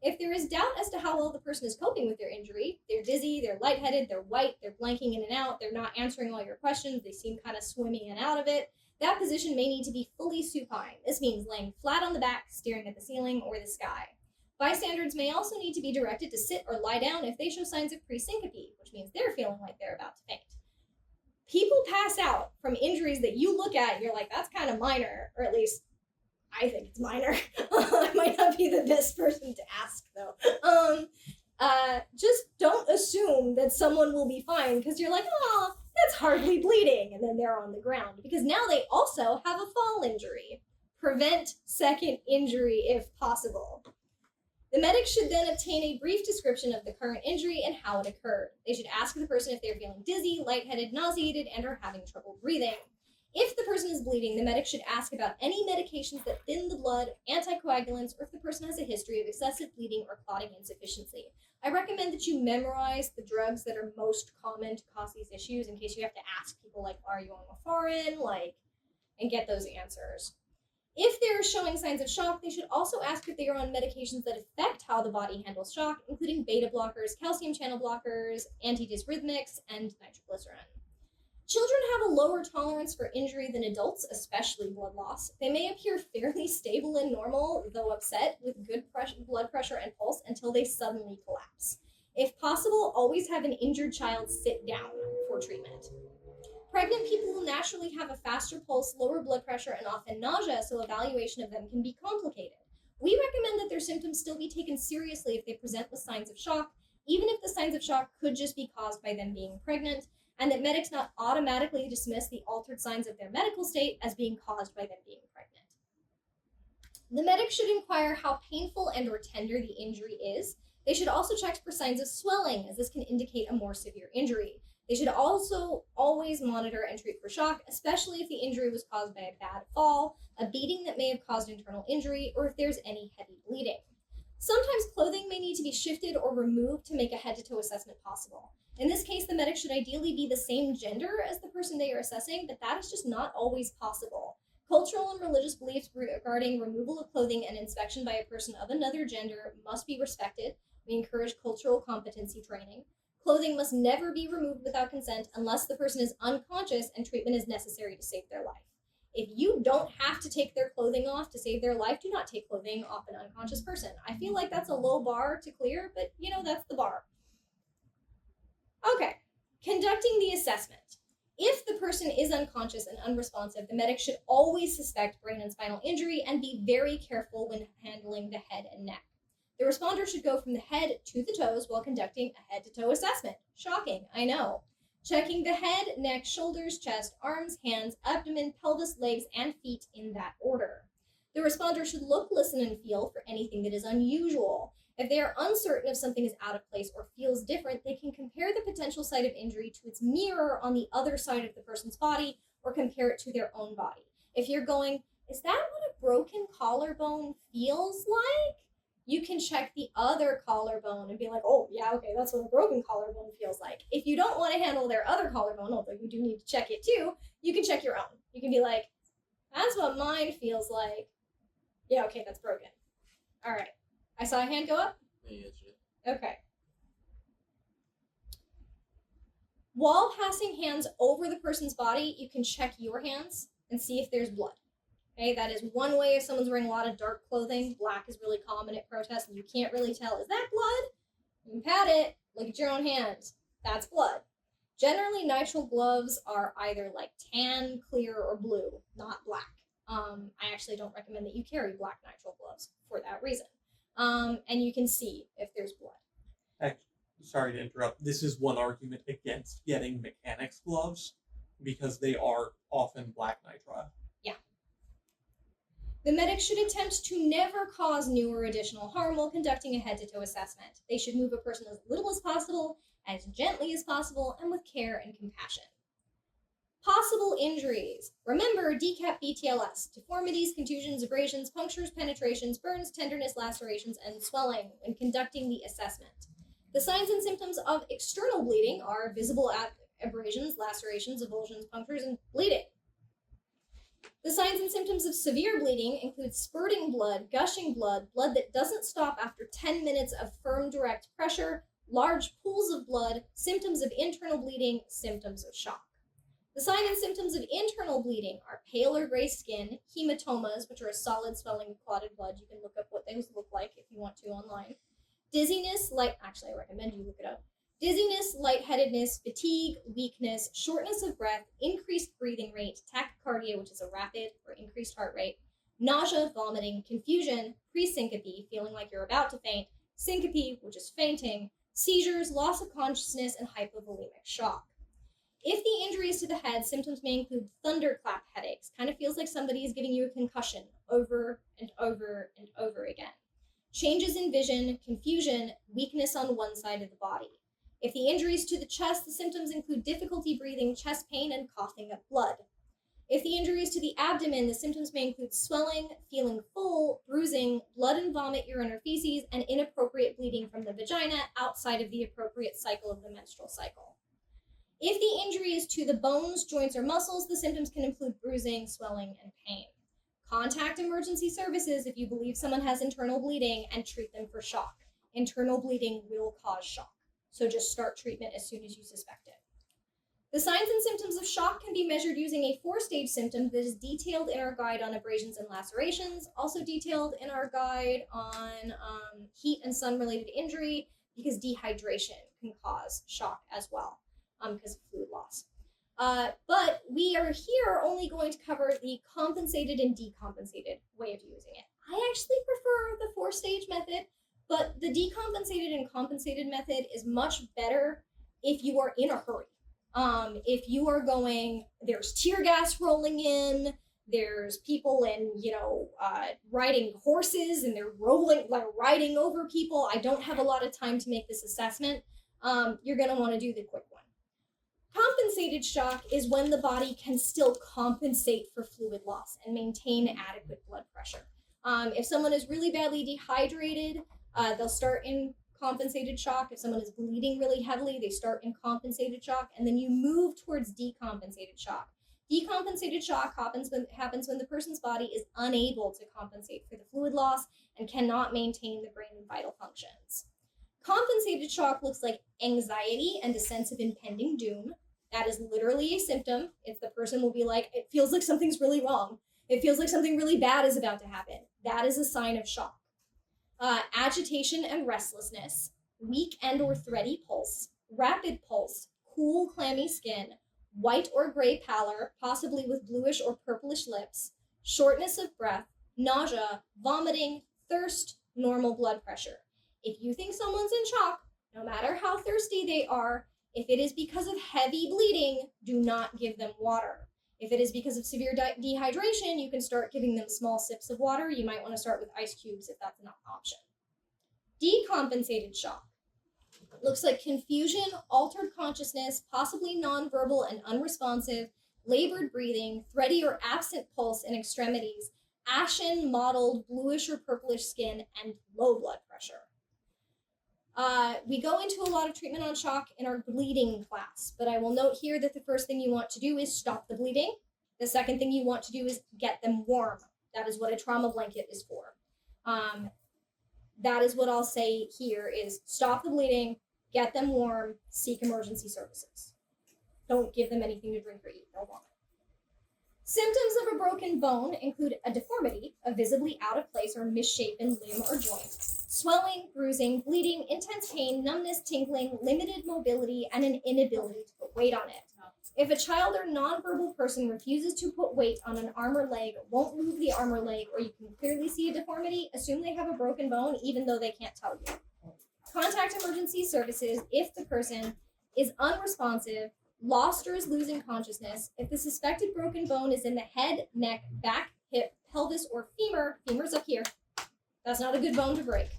If there is doubt as to how well the person is coping with their injury, they're dizzy, they're lightheaded, they're white, they're blanking in and out, they're not answering all your questions, they seem kind of swimming in and out of it, that position may need to be fully supine. This means laying flat on the back, staring at the ceiling or the sky. Bystanders may also need to be directed to sit or lie down if they show signs of pre-syncope, which means they're feeling like they're about to faint. People pass out from injuries that you look at and you're like, that's kind of minor, or at least I think it's minor. I might not be the best person to ask, though. Just don't assume that someone will be fine because you're like, oh, that's hardly bleeding, and then they're on the ground. Because now they also have a fall injury. Prevent second injury if possible. The medic should then obtain a brief description of the current injury and how it occurred. They should ask the person if they're feeling dizzy, lightheaded, nauseated, and are having trouble breathing. If the person is bleeding, the medic should ask about any medications that thin the blood, anticoagulants, or if the person has a history of excessive bleeding or clotting insufficiency. I recommend that you memorize the drugs that are most common to cause these issues in case you have to ask people, like, are you on warfarin, and get those answers. If they're showing signs of shock, they should also ask if they are on medications that affect how the body handles shock, including beta blockers, calcium channel blockers, antidysrhythmics, and nitroglycerin. Children have a lower tolerance for injury than adults, especially blood loss. They may appear fairly stable and normal, though upset, with good blood pressure and pulse until they suddenly collapse. If possible, always have an injured child sit down for treatment. Pregnant people will naturally have a faster pulse, lower blood pressure, and often nausea, so evaluation of them can be complicated. We recommend that their symptoms still be taken seriously if they present with signs of shock, even if the signs of shock could just be caused by them being pregnant, and that medics not automatically dismiss the altered signs of their medical state as being caused by them being pregnant. The medic should inquire how painful and or tender the injury is. They should also check for signs of swelling, as this can indicate a more severe injury. They should also always monitor and treat for shock, especially if the injury was caused by a bad fall, a beating that may have caused internal injury, or if there's any heavy bleeding. Sometimes clothing may need to be shifted or removed to make a head-to-toe assessment possible. In this case, the medic should ideally be the same gender as the person they are assessing, but that is just not always possible. Cultural and religious beliefs regarding removal of clothing and inspection by a person of another gender must be respected. We encourage cultural competency training. Clothing must never be removed without consent unless the person is unconscious and treatment is necessary to save their life. If you don't have to take their clothing off to save their life, do not take clothing off an unconscious person. I feel like that's a low bar to clear, but that's the bar. Okay, conducting the assessment. If the person is unconscious and unresponsive, the medic should always suspect brain and spinal injury and be very careful when handling the head and neck. The responder should go from the head to the toes while conducting a head-to-toe assessment. Shocking, I know. Checking the head, neck, shoulders, chest, arms, hands, abdomen, pelvis, legs, and feet in that order. The responder should look, listen, and feel for anything that is unusual. If they are uncertain if something is out of place or feels different, they can compare the potential site of injury to its mirror on the other side of the person's body or compare it to their own body. If you're going, is that what a broken collarbone feels like? You can check the other collarbone and be like, oh, yeah, okay, that's what a broken collarbone feels like. If you don't want to handle their other collarbone, although you do need to check it too, you can check your own. You can be like, that's what mine feels like. Yeah, okay, that's broken. All right. I saw a hand go up? Okay. While passing hands over the person's body, you can check your hands and see if there's blood. Okay, that is one way if someone's wearing a lot of dark clothing. Black is really common at protests, and you can't really tell, is that blood? You can pat it, look at your own hands. That's blood. Generally, nitrile gloves are either like tan, clear, or blue, not black. I actually don't recommend that you carry black nitrile gloves for that reason. And you can see if there's blood. Actually, sorry to interrupt. This is one argument against getting mechanics gloves because they are often black nitrile. Yeah. The medic should attempt to never cause new or additional harm while conducting a head-to-toe assessment. They should move a person as little as possible, as gently as possible, and with care and compassion. Possible injuries. Remember DCAP BTLS, deformities, contusions, abrasions, punctures, penetrations, burns, tenderness, lacerations, and swelling when conducting the assessment. The signs and symptoms of external bleeding are visible abrasions, lacerations, avulsions, punctures, and bleeding. The signs and symptoms of severe bleeding include spurting blood, gushing blood, blood that doesn't stop after 10 minutes of firm direct pressure, large pools of blood, symptoms of internal bleeding, symptoms of shock. The signs and symptoms of internal bleeding are pale or gray skin, hematomas, which are a solid swelling of clotted blood. You can look up what those look like if you want to online. Dizziness, actually I recommend you look it up. Dizziness, lightheadedness, fatigue, weakness, shortness of breath, increased breathing rate, tachycardia, which is a rapid or increased heart rate, nausea, vomiting, confusion, presyncope, feeling like you're about to faint, syncope, which is fainting, seizures, loss of consciousness, and hypovolemic shock. If the injury is to the head, symptoms may include thunderclap headaches. Kind of feels like somebody is giving you a concussion over and over and over again. Changes in vision, confusion, weakness on one side of the body. If the injury is to the chest, the symptoms include difficulty breathing, chest pain, and coughing up blood. If the injury is to the abdomen, the symptoms may include swelling, feeling full, bruising, blood and vomit, urine or feces, and inappropriate bleeding from the vagina outside of the appropriate cycle of the menstrual cycle. If the injury is to the bones, joints, or muscles, the symptoms can include bruising, swelling, and pain. Contact emergency services if you believe someone has internal bleeding and treat them for shock. Internal bleeding will cause shock, so just start treatment as soon as you suspect it. The signs and symptoms of shock can be measured using a 4-stage symptom that is detailed in our guide on abrasions and lacerations, also detailed in our guide on heat and sun-related injury, because dehydration can cause shock as well because of fluid loss. But we are here only going to cover the compensated and decompensated way of using it. I actually prefer the 4-stage method, but the decompensated and compensated method is much better if you are in a hurry. If you are going, there's tear gas rolling in, there's people riding horses and they're riding over people. I don't have a lot of time to make this assessment. You're going to want to do the quick one. Compensated shock is when the body can still compensate for fluid loss and maintain adequate blood pressure. If someone is really badly dehydrated, they'll start in compensated shock. If someone is bleeding really heavily, they start in compensated shock, and then you move towards decompensated shock. Decompensated shock happens when the person's body is unable to compensate for the fluid loss and cannot maintain the brain and vital functions. Compensated shock looks like anxiety and a sense of impending doom. That is literally a symptom. If the person will be like, it feels like something's really wrong. It feels like something really bad is about to happen. That is a sign of shock. Agitation and restlessness, weak and or thready pulse, rapid pulse, cool, clammy skin, white or gray pallor, possibly with bluish or purplish lips, shortness of breath, nausea, vomiting, thirst, normal blood pressure. If you think someone's in shock, no matter how thirsty they are, if it is because of heavy bleeding, do not give them water. If it is because of severe dehydration, you can start giving them small sips of water. You might want to start with ice cubes if that's an option. Decompensated shock looks like confusion, altered consciousness, possibly nonverbal and unresponsive, labored breathing, thready or absent pulse in extremities, ashen, mottled, bluish or purplish skin, and low blood pressure. We go into a lot of treatment on shock in our bleeding class, but I will note here that the first thing you want to do is stop the bleeding. The second thing you want to do is get them warm. That is what a trauma blanket is for. That is what I'll say here is stop the bleeding, get them warm, seek emergency services. Don't give them anything to drink or eat. They'll vomit. Symptoms of a broken bone include a deformity, a visibly out of place or misshapen limb or joint, swelling, bruising, bleeding, intense pain, numbness, tingling, limited mobility, and an inability to put weight on it. If a child or nonverbal person refuses to put weight on an arm or leg, won't move the arm or leg, or you can clearly see a deformity, assume they have a broken bone even though they can't tell you. Contact emergency services if the person is unresponsive, lost or is losing consciousness. If the suspected broken bone is in the head, neck, back, hip, pelvis, or femur's up here. That's not a good bone to break.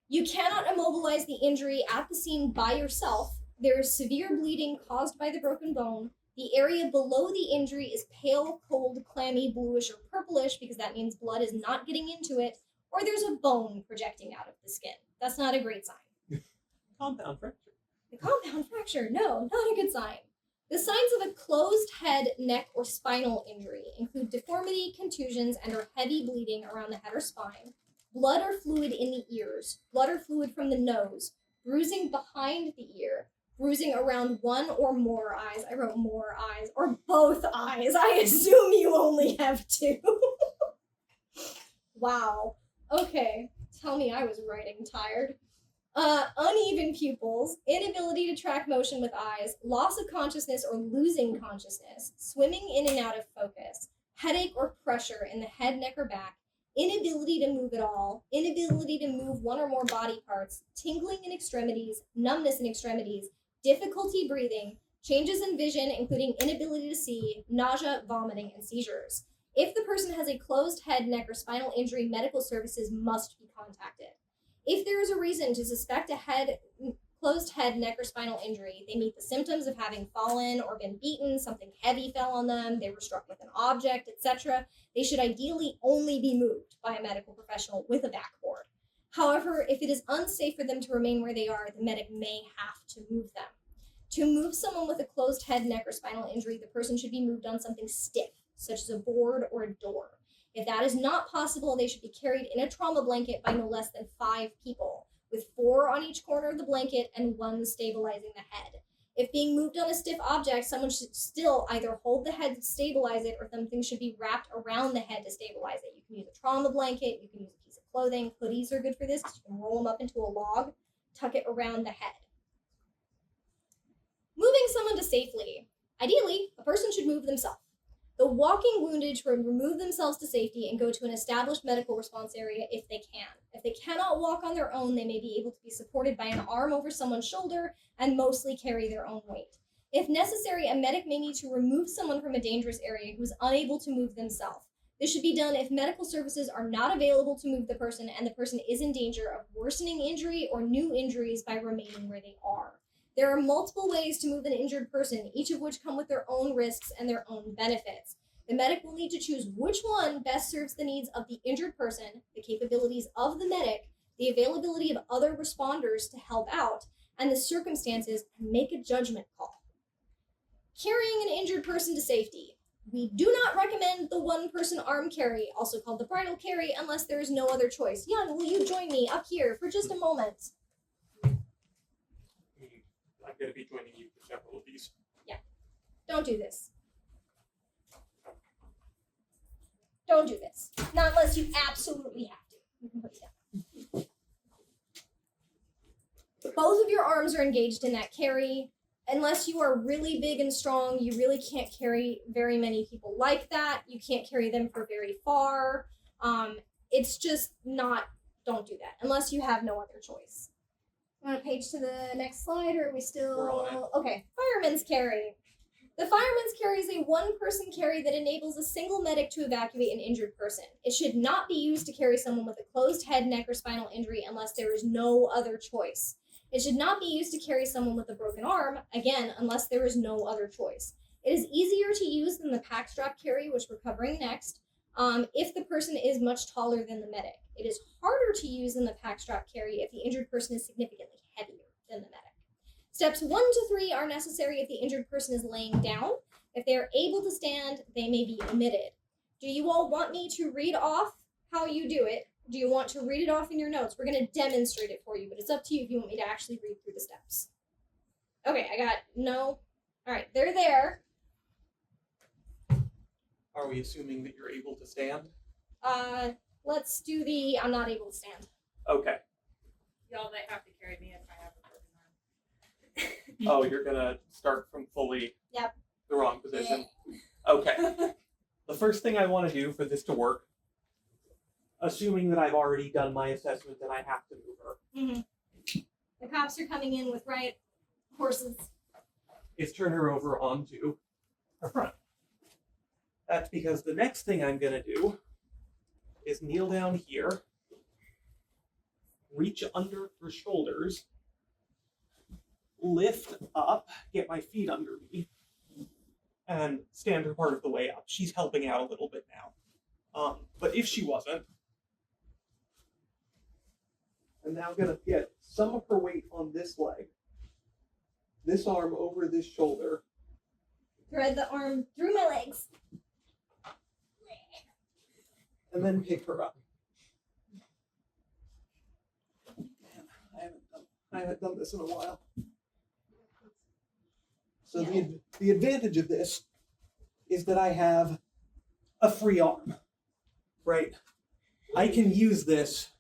You cannot immobilize the injury at the scene by yourself. There is severe bleeding caused by the broken bone. The area below the injury is pale, cold, clammy, bluish, or purplish because that means blood is not getting into it, or there's a bone projecting out of the skin. That's not a great sign. Compound fracture. The compound fracture, no, not a good sign. The signs of a closed head, neck, or spinal injury include deformity, contusions, and or heavy bleeding around the head or spine, blood or fluid in the ears, blood or fluid from the nose, bruising behind the ear, bruising around one or more eyes. I wrote more eyes, or both eyes. I assume you only have two. Wow. Okay. Tell me I was writing tired. Uneven pupils, inability to track motion with eyes, loss of consciousness or losing consciousness, swimming in and out of focus, headache or pressure in the head, neck, or back, inability to move at all, inability to move one or more body parts, tingling in extremities, numbness in extremities, difficulty breathing, changes in vision, including inability to see, nausea, vomiting, and seizures. If the person has a closed head, neck, or spinal injury, medical services must be contacted. If there is a reason to suspect a closed head, neck, or spinal injury, they meet the symptoms of having fallen or been beaten, something heavy fell on them, they were struck with an object, etc., they should ideally only be moved by a medical professional with a backboard. However, if it is unsafe for them to remain where they are, the medic may have to move them. To move someone with a closed head, neck, or spinal injury, the person should be moved on something stiff, such as a board or a door. If that is not possible, they should be carried in a trauma blanket by no less than 5 people, with 4 on each corner of the blanket and 1 stabilizing the head. If being moved on a stiff object, someone should still either hold the head to stabilize it or something should be wrapped around the head to stabilize it. You can use a trauma blanket, you can use a piece of clothing. Hoodies are good for this because you can roll them up into a log, tuck it around the head. Moving someone to safely. Ideally, a person should move themselves. The walking wounded should remove themselves to safety and go to an established medical response area if they can. If they cannot walk on their own, they may be able to be supported by an arm over someone's shoulder and mostly carry their own weight. If necessary, a medic may need to remove someone from a dangerous area who is unable to move themselves. This should be done if medical services are not available to move the person and the person is in danger of worsening injury or new injuries by remaining where they are. There are multiple ways to move an injured person, each of which come with their own risks and their own benefits. The medic will need to choose which one best serves the needs of the injured person, the capabilities of the medic, the availability of other responders to help out, and the circumstances, and make a judgment call. Carrying an injured person to safety. We do not recommend the one-person arm carry, also called the bridal carry, unless there is no other choice. Jan, will you join me up here for just a moment? I'm going to be joining you for several of these. Don't do this. Don't do this. Not unless you absolutely have to. You can put it down. Both of your arms are engaged in that carry. Unless you are really big and strong, you really can't carry very many people like that. You can't carry them for very far. It's just not, don't do that. Unless you have no other choice. Want to page to the next slide, or are we still? We're on it. Okay, fireman's carry. The fireman's carry is a one-person carry that enables a single medic to evacuate an injured person. It should not be used to carry someone with a closed head, neck, or spinal injury unless there is no other choice. It should not be used to carry someone with a broken arm, again, unless there is no other choice. It is easier to use than the pack strap carry, which we're covering next, if the person is much taller than the medic. It is harder to use than the pack strap carry if the injured person is significantly heavier than the medic. Steps 1 to 3 are necessary if the injured person is laying down. If they are able to stand, they may be omitted. Do you all want me to read off how you do it? Do you want to read it off in your notes? We're going to demonstrate it for you, but it's up to you if you want me to actually read through the steps. Okay, I got no. All right, they're there. Are we assuming that you're able to stand? Let's do the I'm not able to stand. Okay. Y'all might have to carry me if I have a broken arm. Oh, you're going to start from fully Yep. the wrong position? Okay. The first thing I want to do for this to work, assuming that I've already done my assessment and I have to move her, Mm-hmm. The cops are coming in with riot horses. is turn her over onto her front. That's because the next thing I'm going to do is kneel down here, reach under her shoulders, lift up, get my feet under me, and stand her part of the way up. She's helping out a little bit now. But if she wasn't, I'm now going to get some of her weight on this leg, this arm over this shoulder, Thread the arm through my legs. and then pick her up. Man, I haven't done this in a while. So Yeah. the advantage of this is that I have a free arm, right? I can use this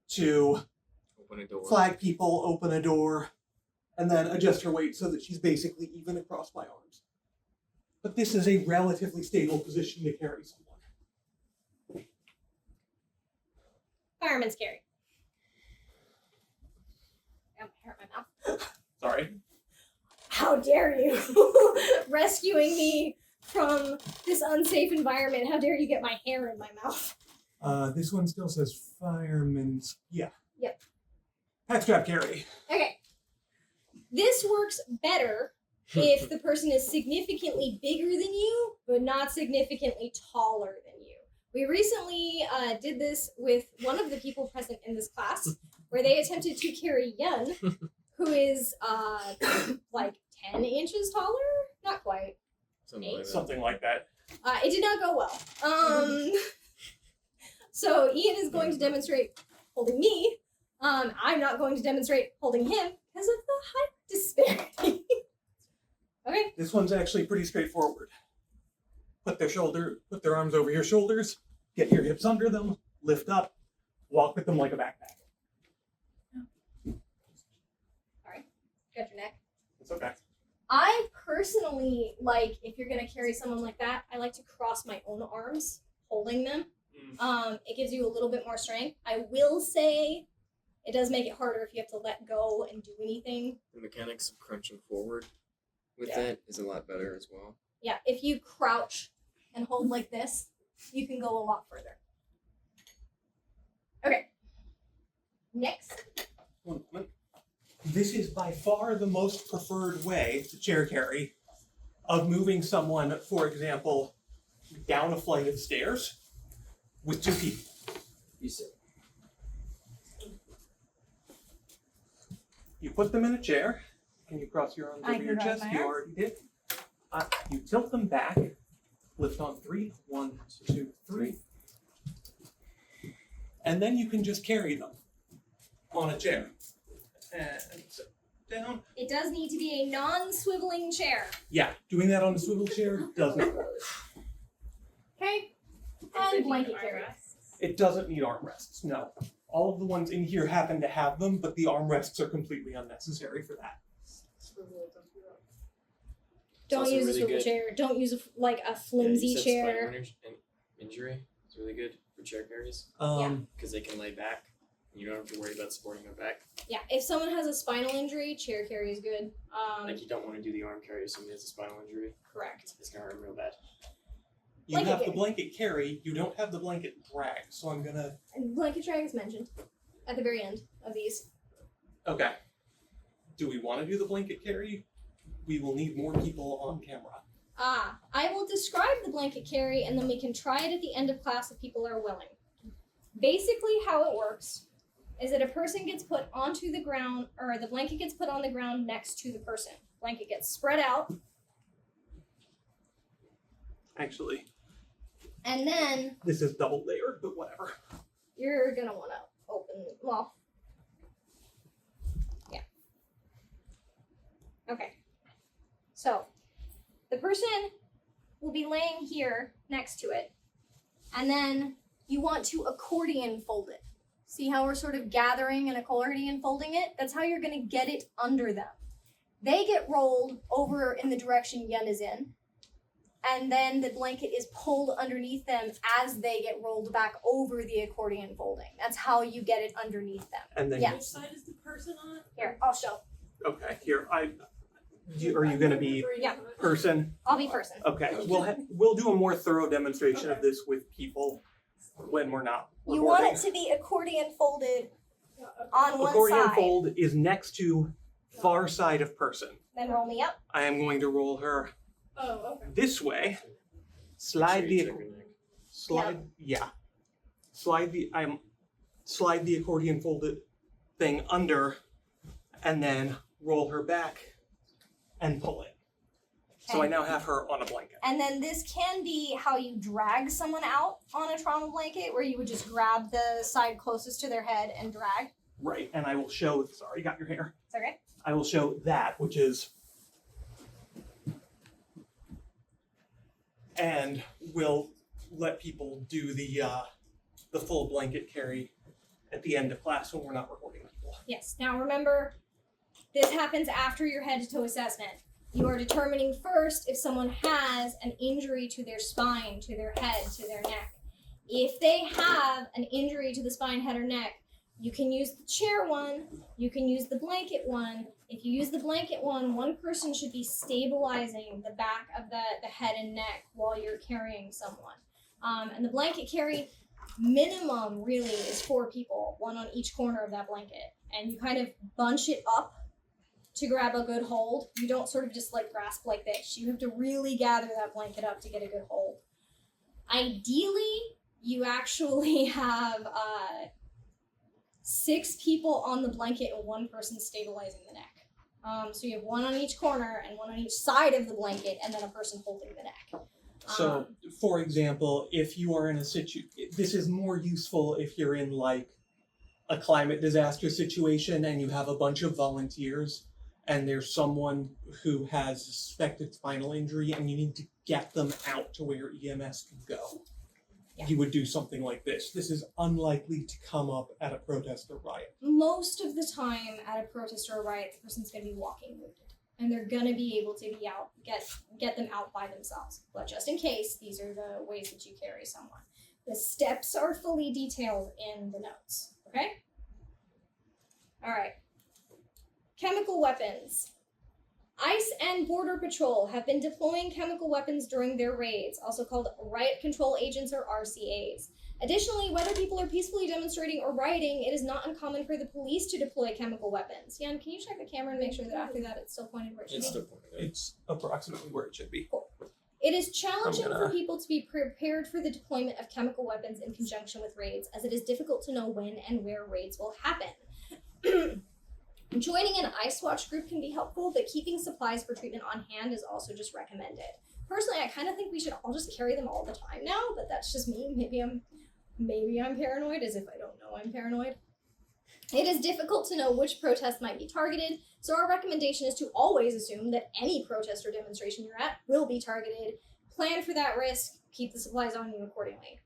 to Open a door. flag people, open a door, and then adjust her weight so that she's basically even across my arms. But this is a relatively stable position to carry someone. Fireman's carry. Got my hair in my mouth. Sorry. How dare you rescuing me from this unsafe environment? How dare you get my hair in my mouth? This one still says fireman's. Yeah. Yep. Pack strap carry. Okay. This works better if the person is significantly bigger than you, but not significantly taller than you. We recently did this with one of the people present in this class, where they attempted to carry Yun, who is like 10 inches taller? Not quite. Something like that. Something like that. It did not go well. So Ian is going to demonstrate holding me. I'm not going to demonstrate holding him because of the height disparity. Okay. This one's actually pretty straightforward. Put their arms over your shoulders, get your hips under them, lift up, walk with them like a backpack. Got your neck. It's okay. I personally like, if you're gonna carry someone like that, I like to cross my own arms, holding them. It gives you a little bit more strength. I will say, it does make it harder if you have to let go and do anything. The mechanics of crunching forward with Yeah. that is a lot better as well. Yeah, if you crouch and hold like this, you can go a lot further. Okay. Next. One moment. This is by far the most preferred way to chair carry of moving someone, for example, down a flight of stairs with 2 people. You said. You put them in a chair. Can you cross your arms I over your can cross chest? my You arms. already did. You tilt them back. Lift on 3. 1, 2, 3. And then you can just carry them on a chair. And sit down. It does need to be a non-swiveling chair. Yeah, doing that on a swivel chair doesn't work. Okay? Does And it need blanket carry. armrests? It doesn't need armrests, no. All of the ones in here happen to have them, but the armrests are completely unnecessary for that. Don't also use a really swivel good. chair. Don't use a flimsy you said chair. spinal injury is really good for chair carries because they can lay back. You don't have to worry about supporting their back. Yeah, if someone has a spinal injury, chair carry is good. Like you don't want to do the arm carry if somebody has a spinal injury. Correct. It's gonna hurt 'em real bad. You Blanket have the carry. blanket carry, you don't have the blanket drag, so I'm gonna... And blanket drag is mentioned at the very end of these. Okay. Do we want to do the blanket carry? We will need more people on camera. I will describe the blanket carry and then we can try it at the end of class if people are willing. Basically, how it works is that a person gets put onto the ground, or the blanket gets put on the ground next to the person. Blanket gets spread out, Actually, and then this is double layered, but whatever. you're gonna want to open. Well, yeah. Okay. So, the person will be laying here next to it, and then you want to accordion fold it. See how we're sort of gathering and accordion folding it? That's how you're going to get it under them. They get rolled over in the direction Yen is in, and then the blanket is pulled underneath them as they get rolled back over the accordion folding. That's how you get it underneath them. And then... Yeah. Which side is the person on? Here, I'll show. Okay, here, are you going to be Yeah. person? I'll be person. Okay, we'll do a more thorough demonstration of this with people when we're not You recording. want it to be accordion folded on one Accordion side. fold is next to far side of person. Then roll me up. I am going to roll her Oh, okay. this way. Slide Make sure you the check your neck. slide the accordion folded thing under, and then roll her back and pull it. So I Okay. now have her on a blanket. And then this can be how you drag someone out on a trauma blanket, where you would just grab the side closest to their head and drag. Right, and I will show. Sorry, got your hair. It's okay. I will show that, which is, and we'll let people do the full blanket carry at the end of class when we're not recording people. Yes. Now remember, this happens after your head to toe assessment. You are determining first if someone has an injury to their spine, to their head, to their neck. If they have an injury to the spine, head, or neck, you can use the chair one, you can use the blanket one. If you use the blanket one person should be stabilizing the back of the head and neck while you're carrying someone. And the blanket carry minimum really is 4 people, one on each corner of that blanket. And you kind of bunch it up to grab a good hold. You don't sort of just like grasp like this. You have to really gather that blanket up to get a good hold. Ideally, you actually have 6 people on the blanket and 1 person stabilizing the neck. So you have 1 on each corner and 1 on each side of the blanket, and then a person holding the neck. So, for example, if you are in a this is more useful if you're in like a climate disaster situation and you have a bunch of volunteers and there's someone who has suspected spinal injury and you need to get them out to where EMS can go. Yeah. you would do something like this. This is unlikely to come up at a protest or riot. Most of the time at a protest or a riot, the person's going to be walking wounded. And they're going to be able to be out, get them out by themselves. But just in case, these are the ways that you carry someone. The steps are fully detailed in the notes. Okay? All right. Chemical weapons. ICE and Border Patrol have been deploying chemical weapons during their raids, also called riot control agents or RCAs. Additionally, whether people are peacefully demonstrating or rioting, it is not uncommon for the police to deploy chemical weapons. Jan, can you check the camera and make sure that after that it's still pointed where it should It's be? still pointing there. It's approximately where it should be. Cool. It is challenging I'm gonna- for people to be prepared for the deployment of chemical weapons in conjunction with raids, as it is difficult to know when and where raids will happen. Joining an ICE watch group can be helpful, but keeping supplies for treatment on hand is also just recommended. Personally, I kind of think we should all just carry them all the time now, but that's just me. Maybe I'm paranoid, as if I don't know I'm paranoid. It is difficult to know which protest might be targeted, so our recommendation is to always assume that any protest or demonstration you're at will be targeted. Plan for that risk, keep the supplies on you accordingly.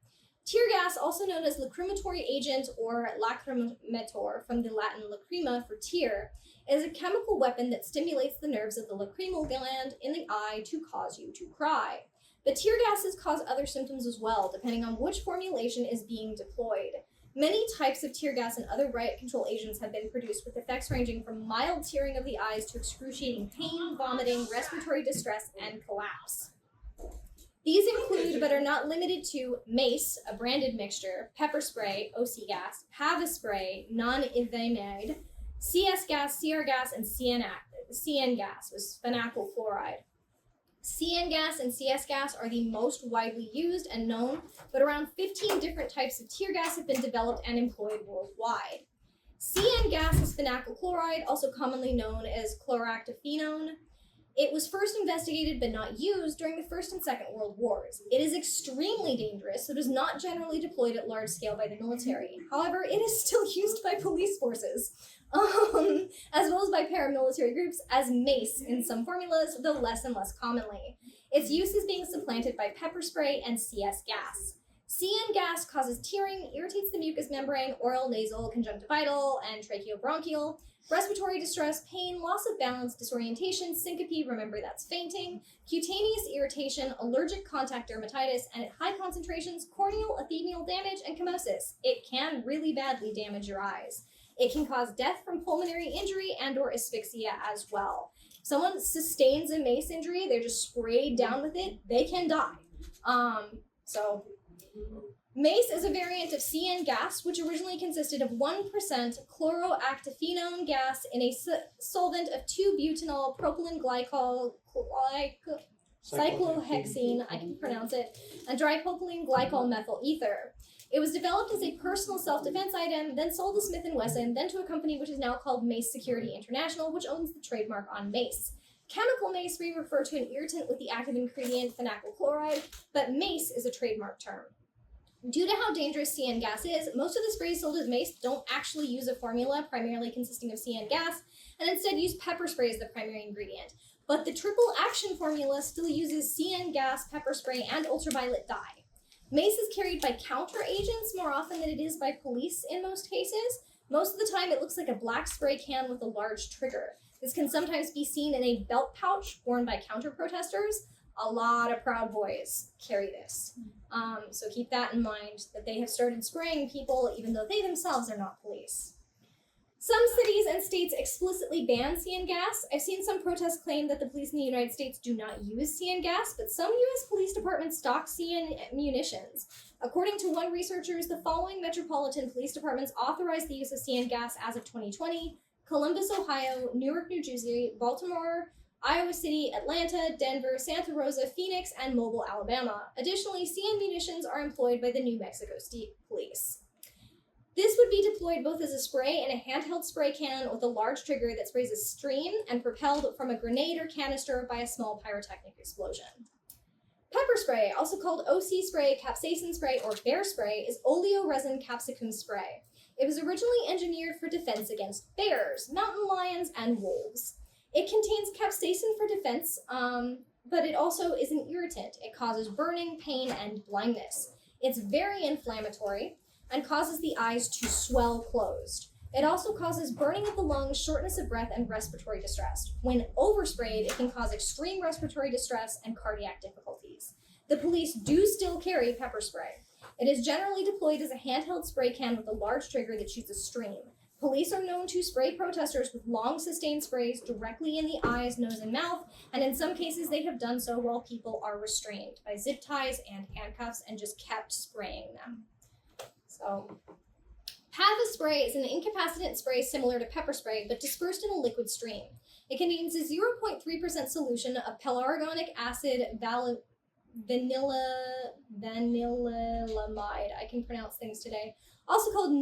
Tear gas, also known as lacrimatory agent or lacrimator, from the Latin lacrima for tear, is a chemical weapon that stimulates the nerves of the lacrimal gland in the eye to cause you to cry. But tear gases cause other symptoms as well, depending on which formulation is being deployed. Many types of tear gas and other riot control agents have been produced with effects ranging from mild tearing of the eyes to excruciating pain, vomiting, respiratory distress, and collapse. These include, but are not limited to, mace, a branded mixture, pepper spray, OC gas, Pava spray, non-ethamide, CS gas, CR gas, and CN gas, with phenanyl chloride. CN gas and CS gas are the most widely used and known, but around 15 different types of tear gas have been developed and employed worldwide. CN gas is phenanyl chloride, also commonly known as chloractophenone. It was first investigated but not used during the First and Second World Wars. It is extremely dangerous, so it is not generally deployed at large scale by the military. However, it is still used by police forces, as well as by paramilitary groups as mace in some formulas, though less and less commonly. Its use is being supplanted by pepper spray and CS gas. CN gas causes tearing, irritates the mucous membrane, oral, nasal, conjunctival, and tracheobronchial, respiratory distress, pain, loss of balance, disorientation, syncope, remember that's fainting, cutaneous irritation, allergic contact dermatitis, and at high concentrations, corneal, epithelial damage, and chemosis. It can really badly damage your eyes. It can cause death from pulmonary injury and or asphyxia as well. If someone sustains a mace injury, they're just sprayed down with it, they can die. Mace is a variant of CN gas, which originally consisted of 1% chloroactophenone gas in a solvent of 2-butanol propylene glycol, cyclohexene, I can pronounce it, and dipropylene glycol methyl ether. It was developed as a personal self-defense item, then sold to Smith & Wesson, then to a company which is now called Mace Security International, which owns the trademark on mace. Chemical mace we refer to an irritant with the active ingredient phenanyl chloride, but mace is a trademark term. Due to how dangerous CN gas is, most of the sprays sold as mace don't actually use a formula primarily consisting of CN gas, and instead use pepper spray as the primary ingredient. But the triple action formula still uses CN gas, pepper spray, and ultraviolet dye. Mace is carried by counter agents more often than it is by police in most cases. Most of the time it looks like a black spray can with a large trigger. This can sometimes be seen in a belt pouch worn by counter protesters. A lot of Proud Boys carry this. So keep that in mind, that they have started spraying people even though they themselves are not police. Some cities and states explicitly ban CN gas. I've seen some protests claim that the police in the United States do not use CN gas, but some U.S. police departments stock CN munitions. According to one researcher, the following metropolitan police departments authorize the use of CN gas as of 2020: Columbus, Ohio, Newark, New Jersey, Baltimore, Iowa City, Atlanta, Denver, Santa Rosa, Phoenix, and Mobile, Alabama. Additionally, CN munitions are employed by the New Mexico State Police. This would be deployed both as a spray and a handheld spray can with a large trigger that sprays a stream and propelled from a grenade or canister by a small pyrotechnic explosion. Pepper spray, also called OC spray, capsaicin spray, or bear spray, is oleoresin capsicum spray. It was originally engineered for defense against bears, mountain lions, and wolves. It contains capsaicin for defense, but it also is an irritant. It causes burning, pain, and blindness. It's very inflammatory and causes the eyes to swell closed. It also causes burning of the lungs, shortness of breath, and respiratory distress. When oversprayed, it can cause extreme respiratory distress and cardiac difficulties. The police do still carry pepper spray. It is generally deployed as a handheld spray can with a large trigger that shoots a stream. Police are known to spray protesters with long, sustained sprays directly in the eyes, nose, and mouth, and in some cases they have done so while people are restrained by zip ties and handcuffs and just kept spraying them. So, Pava spray is an incapacitant spray similar to pepper spray, but dispersed in a liquid stream. It contains a 0.3% solution of pelargonic acid vanillamide, I can pronounce things today, also called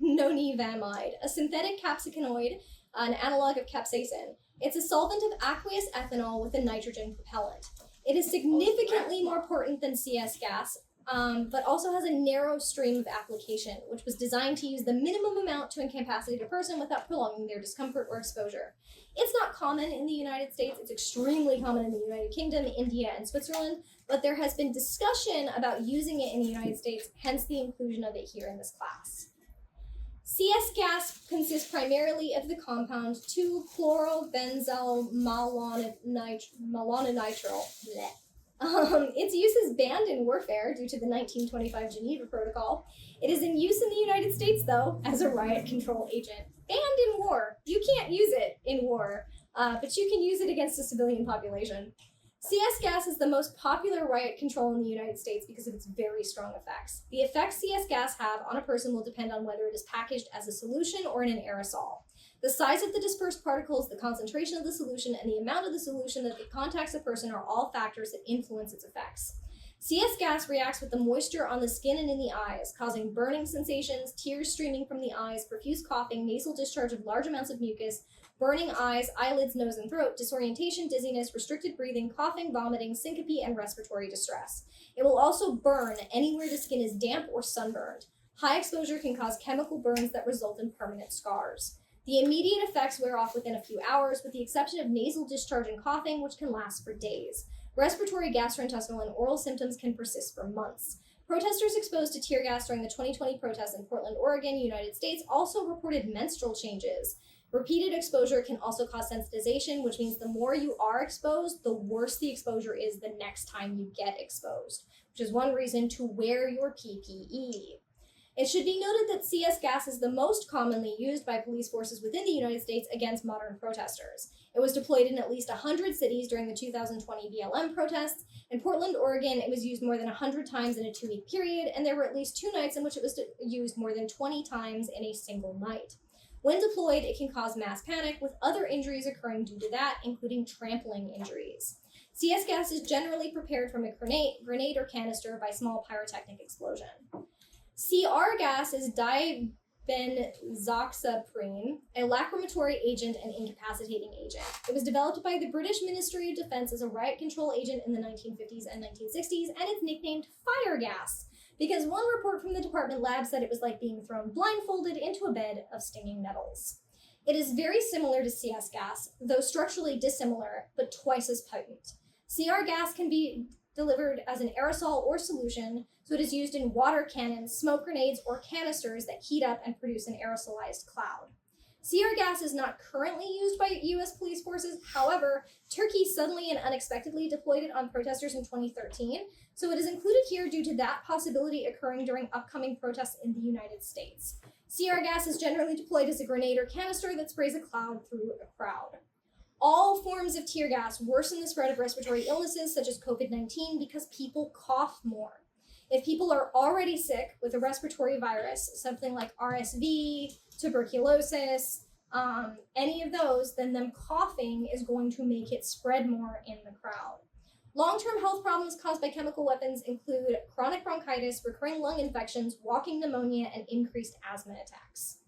nonivamide, a synthetic capsicanoid, an analog of capsaicin. It's a solvent of aqueous ethanol with a nitrogen propellant. It is significantly more potent than CS gas, but also has a narrow stream of application, which was designed to use the minimum amount to incapacitate a person without prolonging their discomfort or exposure. It's not common in the United States. It's extremely common in the United Kingdom, India, and Switzerland, but there has been discussion about using it in the United States, hence the inclusion of it here in this class. CS gas consists primarily of the compound 2-chlorobenzyl malonitrile. Its use is banned in warfare due to the 1925 Geneva Protocol. It is in use in the United States, though, as a riot control agent. Banned in war. You can't use it in war, but you can use it against a civilian population. CS gas is the most popular riot control in the United States because of its very strong effects. The effects CS gas have on a person will depend on whether it is packaged as a solution or in an aerosol. The size of the dispersed particles, the concentration of the solution, and the amount of the solution that contacts a person are all factors that influence its effects. CS gas reacts with the moisture on the skin and in the eyes, causing burning sensations, tears streaming from the eyes, profuse coughing, nasal discharge of large amounts of mucus, burning eyes, eyelids, nose, and throat, disorientation, dizziness, restricted breathing, coughing, vomiting, syncope, and respiratory distress. It will also burn anywhere the skin is damp or sunburned. High exposure can cause chemical burns that result in permanent scars. The immediate effects wear off within a few hours, with the exception of nasal discharge and coughing, which can last for days. Respiratory, gastrointestinal, and oral symptoms can persist for months. Protesters exposed to tear gas during the 2020 protests in Portland, Oregon, United States, also reported menstrual changes. Repeated exposure can also cause sensitization, which means the more you are exposed, the worse the exposure is the next time you get exposed, which is one reason to wear your PPE. It should be noted that CS gas is the most commonly used by police forces within the United States against modern protesters. It was deployed in at least 100 cities during the 2020 BLM protests. In Portland, Oregon, it was used more than 100 times in a 2-week period, and there were at least 2 nights in which it was used more than 20 times in a single night. When deployed, it can cause mass panic, with other injuries occurring due to that, including trampling injuries. CS gas is generally prepared from a grenade or canister by small pyrotechnic explosion. CR gas is dibenzoxaprine, a lacrimatory agent and incapacitating agent. It was developed by the British Ministry of Defense as a riot control agent in the 1950s and 1960s, and it's nicknamed fire gas, because one report from the department lab said it was like being thrown blindfolded into a bed of stinging nettles. It is very similar to CS gas, though structurally dissimilar, but twice as potent. CR gas can be delivered as an aerosol or solution, so it is used in water cannons, smoke grenades, or canisters that heat up and produce an aerosolized cloud. CR gas is not currently used by U.S. police forces. However, Turkey suddenly and unexpectedly deployed it on protesters in 2013, so it is included here due to that possibility occurring during upcoming protests in the United States. CR gas is generally deployed as a grenade or canister that sprays a cloud through a crowd. All forms of tear gas worsen the spread of respiratory illnesses such as COVID-19 because people cough more. If people are already sick with a respiratory virus, something like RSV, tuberculosis, any of those, then them coughing is going to make it spread more in the crowd. Long-term health problems caused by chemical weapons include chronic bronchitis, recurring lung infections, walking pneumonia, and increased asthma attacks.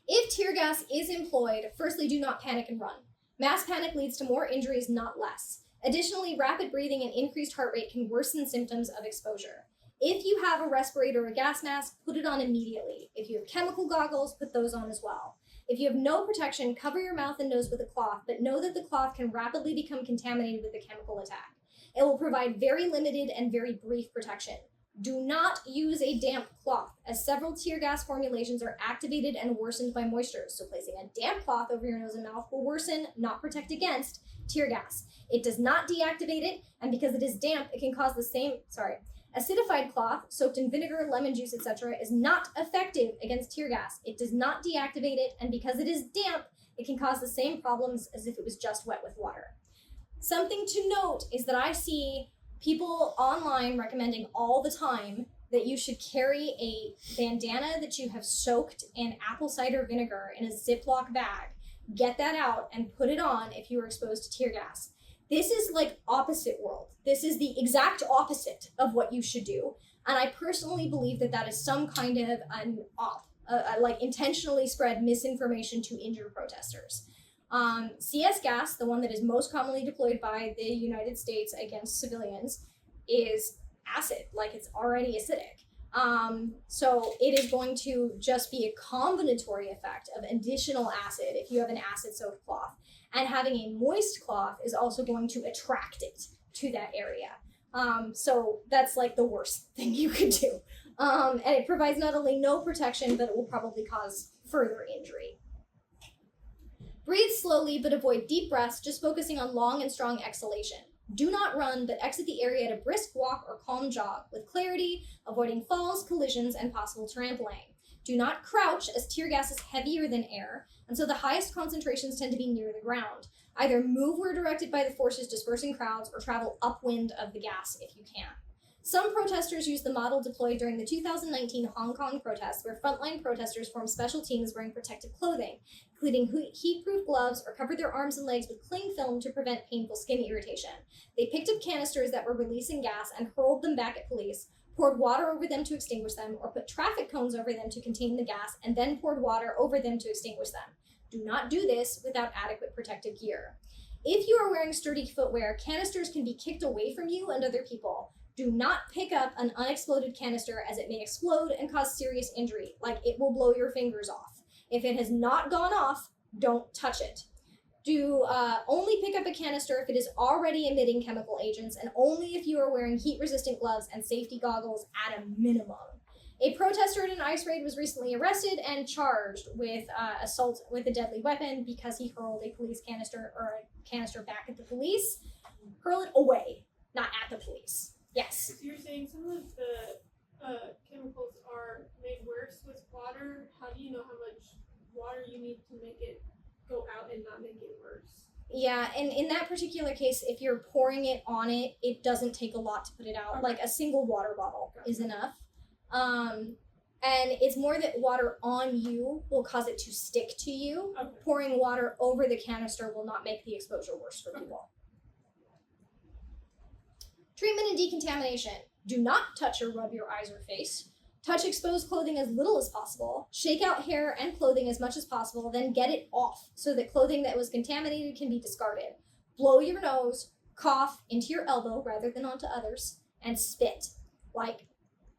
If tear gas is employed, firstly, do not panic and run. Mass panic leads to more injuries, not less. Additionally, rapid breathing and increased heart rate can worsen symptoms of exposure. If you have a respirator or a gas mask, put it on immediately. If you have chemical goggles, put those on as well. If you have no protection, cover your mouth and nose with a cloth, but know that the cloth can rapidly become contaminated with a chemical attack. It will provide very limited and very brief protection. Do not use a damp cloth, as several tear gas formulations are activated and worsened by moisture. So placing a damp cloth over your nose and mouth will worsen, not protect against, tear gas. It does not deactivate it, and because it is damp, it can cause the same, acidified cloth soaked in vinegar, lemon juice, etc. is not effective against tear gas. It does not deactivate it, and because it is damp, it can cause the same problems as if it was just wet with water. Something to note is that I see people online recommending all the time that you should carry a bandana that you have soaked in apple cider vinegar in a Ziploc bag. Get that out and put it on if you are exposed to tear gas. This is like opposite world. This is the exact opposite of what you should do. And I personally believe that that is some kind of like intentionally spread misinformation to injure protesters. CS gas, the one that is most commonly deployed by the United States against civilians, is acid, like it's already acidic. So it is going to just be a combinatory effect of additional acid if you have an acid-soaked cloth. And having a moist cloth is also going to attract it to that area. So that's like the worst thing you could do. And it provides not only no protection, but it will probably cause further injury. Breathe slowly, but avoid deep breaths, just focusing on long and strong exhalation. Do not run, but exit the area at a brisk walk or calm jog, with clarity, avoiding falls, collisions, and possible trampling. Do not crouch, as tear gas is heavier than air, and so the highest concentrations tend to be near the ground. Either move where directed by the forces dispersing crowds, or travel upwind of the gas if you can. Some protesters use the model deployed during the 2019 Hong Kong protests, where frontline protesters formed special teams wearing protective clothing, including heat-proof gloves, or covered their arms and legs with cling film to prevent painful skin irritation. They picked up canisters that were releasing gas and hurled them back at police, poured water over them to extinguish them, or put traffic cones over them to contain the gas, and then poured water over them to extinguish them. Do not do this without adequate protective gear. If you are wearing sturdy footwear, canisters can be kicked away from you and other people. Do not pick up an unexploded canister, as it may explode and cause serious injury, like it will blow your fingers off. If it has not gone off, don't touch it. Do only pick up a canister if it is already emitting chemical agents, and only if you are wearing heat-resistant gloves and safety goggles at a minimum. A protester at an ICE raid was recently arrested and charged with assault with a deadly weapon because he hurled a police canister or a canister back at the police. Hurl it away, not at the police. Yes. So you're saying some of the chemicals are made worse with water. How do you know how much water you need to make it go out and not make it worse? Yeah, and in that particular case, if you're pouring it on it, it doesn't take a lot to put it out. Okay. Like a single water bottle is enough. And it's more that water on you will cause it to stick to you. Okay. Pouring water over the canister will not make the exposure worse for people. Treatment and decontamination. Do not touch or rub your eyes or face. Touch exposed clothing as little as possible. Shake out hair and clothing as much as possible, then get it off so that clothing that was contaminated can be discarded. Blow your nose, cough into your elbow rather than onto others, and spit. Like,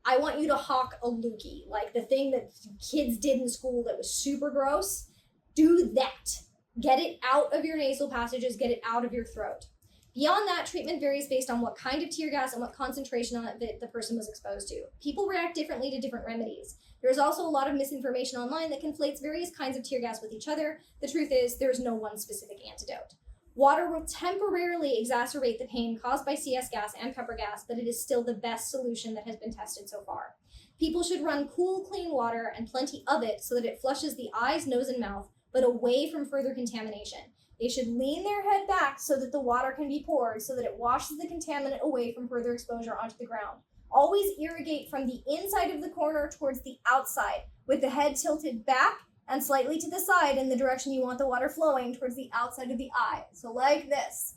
I want you to hawk a loogie, like the thing that kids did in school that was super gross. Do that. Get it out of your nasal passages, get it out of your throat. Beyond that, treatment varies based on what kind of tear gas and what concentration on it the person was exposed to. People react differently to different remedies. There is also a lot of misinformation online that conflates various kinds of tear gas with each other. The truth is, there is no one specific antidote. Water will temporarily exacerbate the pain caused by CS gas and pepper gas, but it is still the best solution that has been tested so far. People should run cool, clean water and plenty of it so that it flushes the eyes, nose, and mouth, but away from further contamination. They should lean their head back so that the water can be poured so that it washes the contaminant away from further exposure onto the ground. Always irrigate from the inside of the corner towards the outside, with the head tilted back and slightly to the side in the direction you want the water flowing towards the outside of the eye. So like this,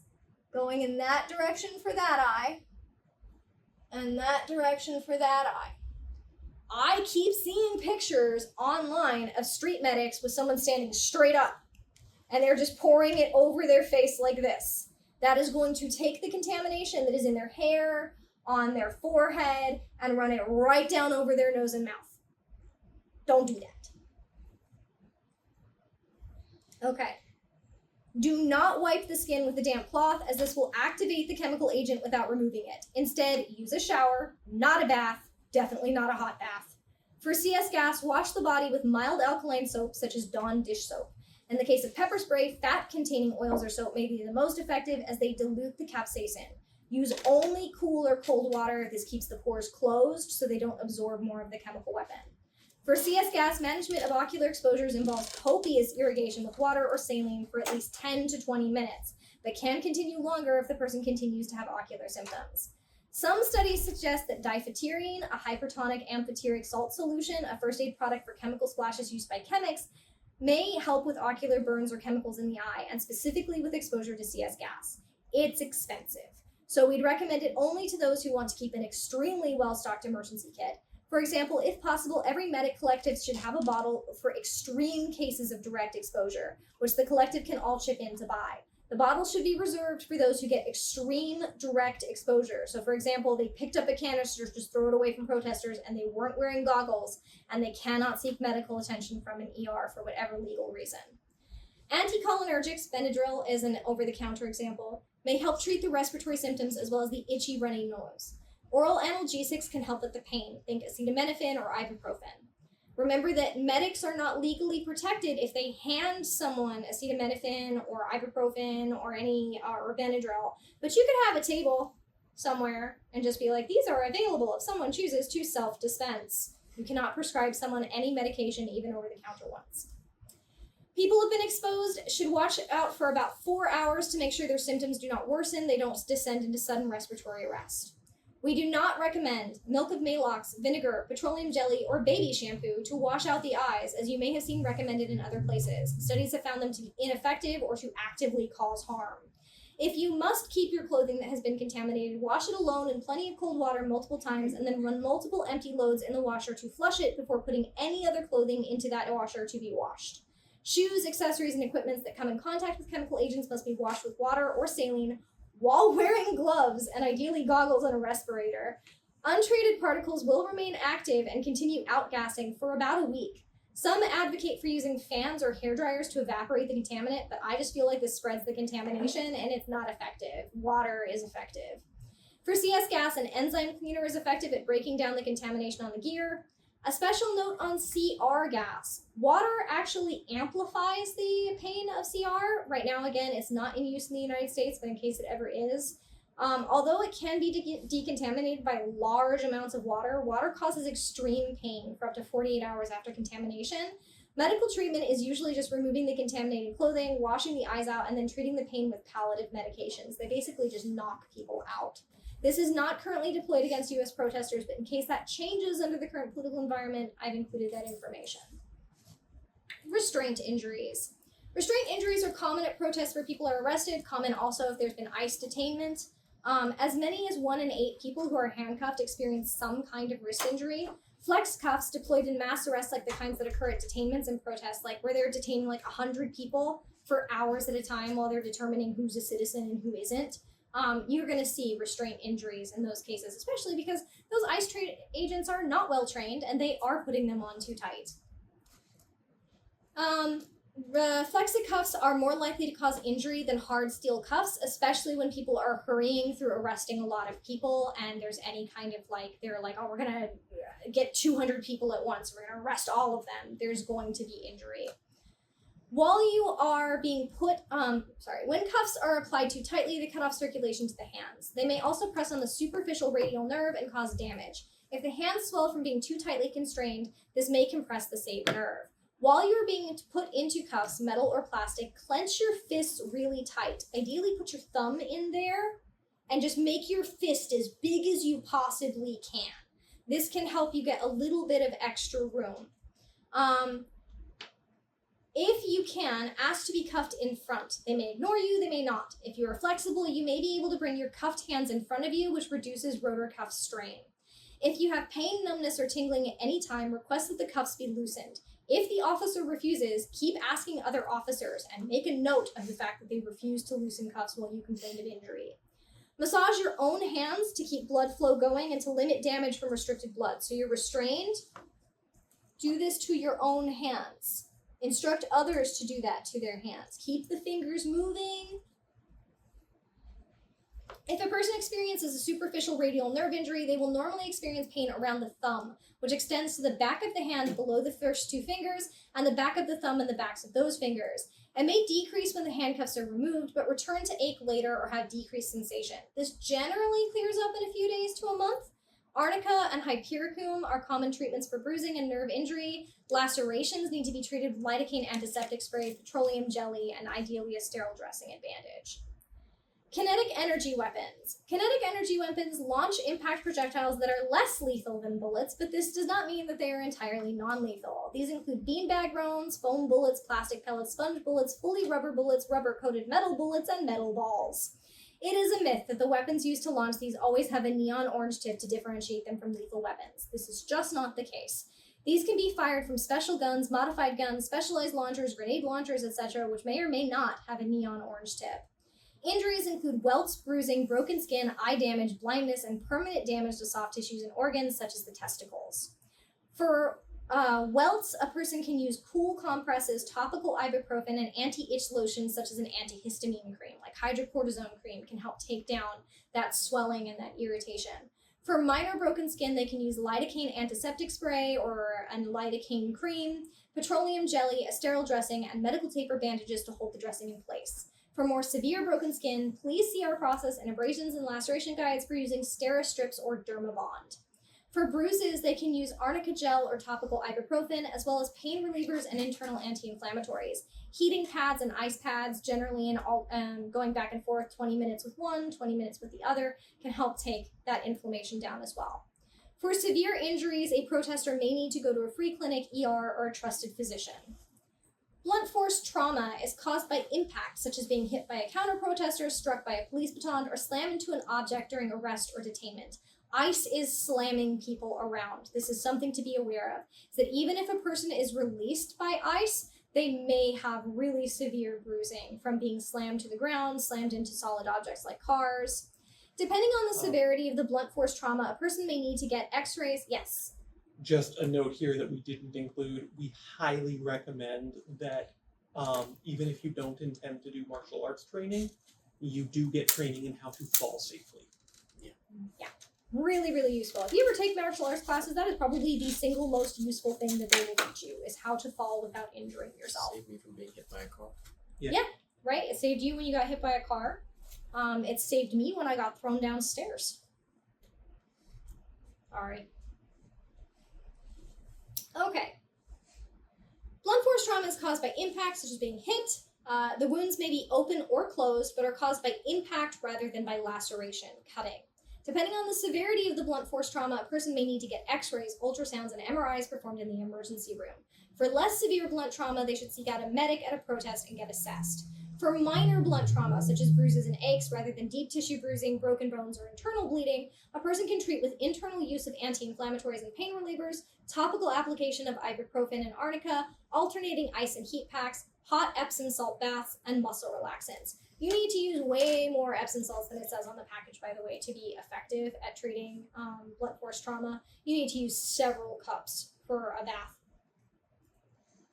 going in that direction for that eye, and that direction for that eye. I keep seeing pictures online of street medics with someone standing straight up, and they're just pouring it over their face like this. That is going to take the contamination that is in their hair, on their forehead, and run it right down over their nose and mouth. Don't do that. Okay. Do not wipe the skin with a damp cloth, as this will activate the chemical agent without removing it. Instead, use a shower, not a bath, definitely not a hot bath. For CS gas, wash the body with mild alkaline soap such as Dawn dish soap. In the case of pepper spray, fat-containing oils or soap may be the most effective as they dilute the capsaicin. Use only cool or cold water. This keeps the pores closed so they don't absorb more of the chemical weapon. For CS gas, management of ocular exposures involves copious irrigation with water or saline for at least 10 to 20 minutes, but can continue longer if the person continues to have ocular symptoms. Some studies suggest that diphyterine, a hypertonic amphoteric salt solution, a first aid product for chemical splashes used by chemists, may help with ocular burns or chemicals in the eye, and specifically with exposure to CS gas. It's expensive, so we'd recommend it only to those who want to keep an extremely well-stocked emergency kit. For example, if possible, every medic collective should have a bottle for extreme cases of direct exposure, which the collective can all chip in to buy. The bottle should be reserved for those who get extreme direct exposure. So for example, they picked up a canister to just throw it away from protesters and they weren't wearing goggles and they cannot seek medical attention from an ER for whatever legal reason. Anticholinergics, Benadryl is an over-the-counter example, may help treat the respiratory symptoms as well as the itchy runny nose. Oral analgesics can help with the pain. Think acetaminophen or ibuprofen. Remember that medics are not legally protected if they hand someone acetaminophen or ibuprofen or or Benadryl, but you could have a table somewhere and just be like, these are available if someone chooses to self-dispense. You cannot prescribe someone any medication, even over-the-counter ones. People who have been exposed should watch out for about 4 hours to make sure their symptoms do not worsen, they don't descend into sudden respiratory arrest. We do not recommend milk of Maalox, vinegar, petroleum jelly, or baby shampoo to wash out the eyes, as you may have seen recommended in other places. Studies have found them to be ineffective or to actively cause harm. If you must keep your clothing that has been contaminated, wash it alone in plenty of cold water multiple times, and then run multiple empty loads in the washer to flush it before putting any other clothing into that washer to be washed. Shoes, accessories, and equipment that come in contact with chemical agents must be washed with water or saline while wearing gloves and ideally goggles and a respirator. Untreated particles will remain active and continue outgassing for about a week. Some advocate for using fans or hair dryers to evaporate the contaminant, but I just feel like this spreads the contamination and it's not effective. Water is effective. For CS gas, an enzyme cleaner is effective at breaking down the contamination on the gear. A special note on CR gas. Water actually amplifies the pain of CR. Right now, again, it's not in use in the United States, but in case it ever is. Although it can be decontaminated by large amounts of water, water causes extreme pain for up to 48 hours after contamination. Medical treatment is usually just removing the contaminated clothing, washing the eyes out, and then treating the pain with palliative medications. They basically just knock people out. This is not currently deployed against U.S. protesters, but in case that changes under the current political environment, I've included that information. Restraint injuries. Restraint injuries are common at protests where people are arrested, common also if there's been ICE detainment. As many as 1 in 8 people who are handcuffed experience some kind of wrist injury. Flex cuffs deployed in mass arrests like the kinds that occur at detainments and protests, like where they're detaining like 100 people for hours at a time while they're determining who's a citizen and who isn't. You're going to see restraint injuries in those cases, especially because those ICE agents are not well trained and they are putting them on too tight. Flexi cuffs are more likely to cause injury than hard steel cuffs, especially when people are hurrying through arresting a lot of people and there's any kind of they're like, oh, we're going to get 200 people at once, we're going to arrest all of them. There's going to be injury. While you are being when cuffs are applied too tightly, they cut off circulation to the hands. They may also press on the superficial radial nerve and cause damage. If the hands swell from being too tightly constrained, this may compress the saved nerve. While you're being put into cuffs, metal or plastic, clench your fists really tight. Ideally, put your thumb in there and just make your fist as big as you possibly can. This can help you get a little bit of extra room. If you can, ask to be cuffed in front. They may ignore you, they may not. If you are flexible, you may be able to bring your cuffed hands in front of you, which reduces rotor cuff strain. If you have pain, numbness, or tingling at any time, request that the cuffs be loosened. If the officer refuses, keep asking other officers and make a note of the fact that they refuse to loosen cuffs while you complain of injury. Massage your own hands to keep blood flow going and to limit damage from restricted blood. So you're restrained. Do this to your own hands. Instruct others to do that to their hands. Keep the fingers moving. If a person experiences a superficial radial nerve injury, they will normally experience pain around the thumb, which extends to the back of the hand below the first two fingers, and the back of the thumb and the backs of those fingers. It may decrease when the handcuffs are removed, but return to ache later or have decreased sensation. This generally clears up in a few days to a month. Arnica and hypericum are common treatments for bruising and nerve injury. Lacerations need to be treated with lidocaine antiseptic spray, petroleum jelly, and ideally a sterile dressing and bandage. Kinetic energy weapons. Kinetic energy weapons launch impact projectiles that are less lethal than bullets, but this does not mean that they are entirely non-lethal. These include beanbag rounds, foam bullets, plastic pellets, sponge bullets, fully rubber bullets, rubber-coated metal bullets, and metal balls. It is a myth that the weapons used to launch these always have a neon orange tip to differentiate them from lethal weapons. This is just not the case. These can be fired from special guns, modified guns, specialized launchers, grenade launchers, etc., which may or may not have a neon orange tip. Injuries include welts, bruising, broken skin, eye damage, blindness, and permanent damage to soft tissues and organs, such as the testicles. For welts, a person can use cool compresses, topical ibuprofen, and anti-itch lotions, such as an antihistamine cream, like hydrocortisone cream, can help take down that swelling and that irritation. For minor broken skin, they can use lidocaine antiseptic spray or a lidocaine cream, petroleum jelly, a sterile dressing, and medical tape or bandages to hold the dressing in place. For more severe broken skin, please see our process and abrasions and laceration guides for using Steri-Strips or Dermabond. For bruises, they can use arnica gel or topical ibuprofen, as well as pain relievers and internal anti-inflammatories. Heating pads and ice pads, generally going back and forth 20 minutes with one, 20 minutes with the other, can help take that inflammation down as well. For severe injuries, a protester may need to go to a free clinic, ER, or a trusted physician. Blunt force trauma is caused by impact, such as being hit by a counter-protester, struck by a police baton, or slammed into an object during arrest or detainment. ICE is slamming people around. This is something to be aware of. Is that even if a person is released by ICE, they may have really severe bruising from being slammed to the ground, slammed into solid objects like cars. Depending on the severity of the blunt force trauma, a person may need to get x-rays. Yes. Just a note here that we didn't include, we highly recommend that even if you don't intend to do martial arts training, you do get training in how to fall safely. Yeah. Really, really useful. If you ever take martial arts classes, that is probably the single most useful thing that they will teach you, is how to fall without injuring yourself. Saved me from being hit by a car. Yeah, right? It saved you when you got hit by a car. It saved me when I got thrown downstairs. Sorry. Okay. Blunt force trauma is caused by impact, such as being hit. The wounds may be open or closed, but are caused by impact rather than by laceration, cutting. Depending on the severity of the blunt force trauma, a person may need to get x-rays, ultrasounds, and MRIs performed in the emergency room. For less severe blunt trauma, they should seek out a medic at a protest and get assessed. For minor blunt trauma, such as bruises and aches, rather than deep tissue bruising, broken bones, or internal bleeding, a person can treat with internal use of anti-inflammatories and pain relievers, topical application of ibuprofen and arnica, alternating ice and heat packs, hot Epsom salt baths, and muscle relaxants. You need to use way more Epsom salts than it says on the package, by the way, to be effective at treating blunt force trauma. You need to use several cups for a bath.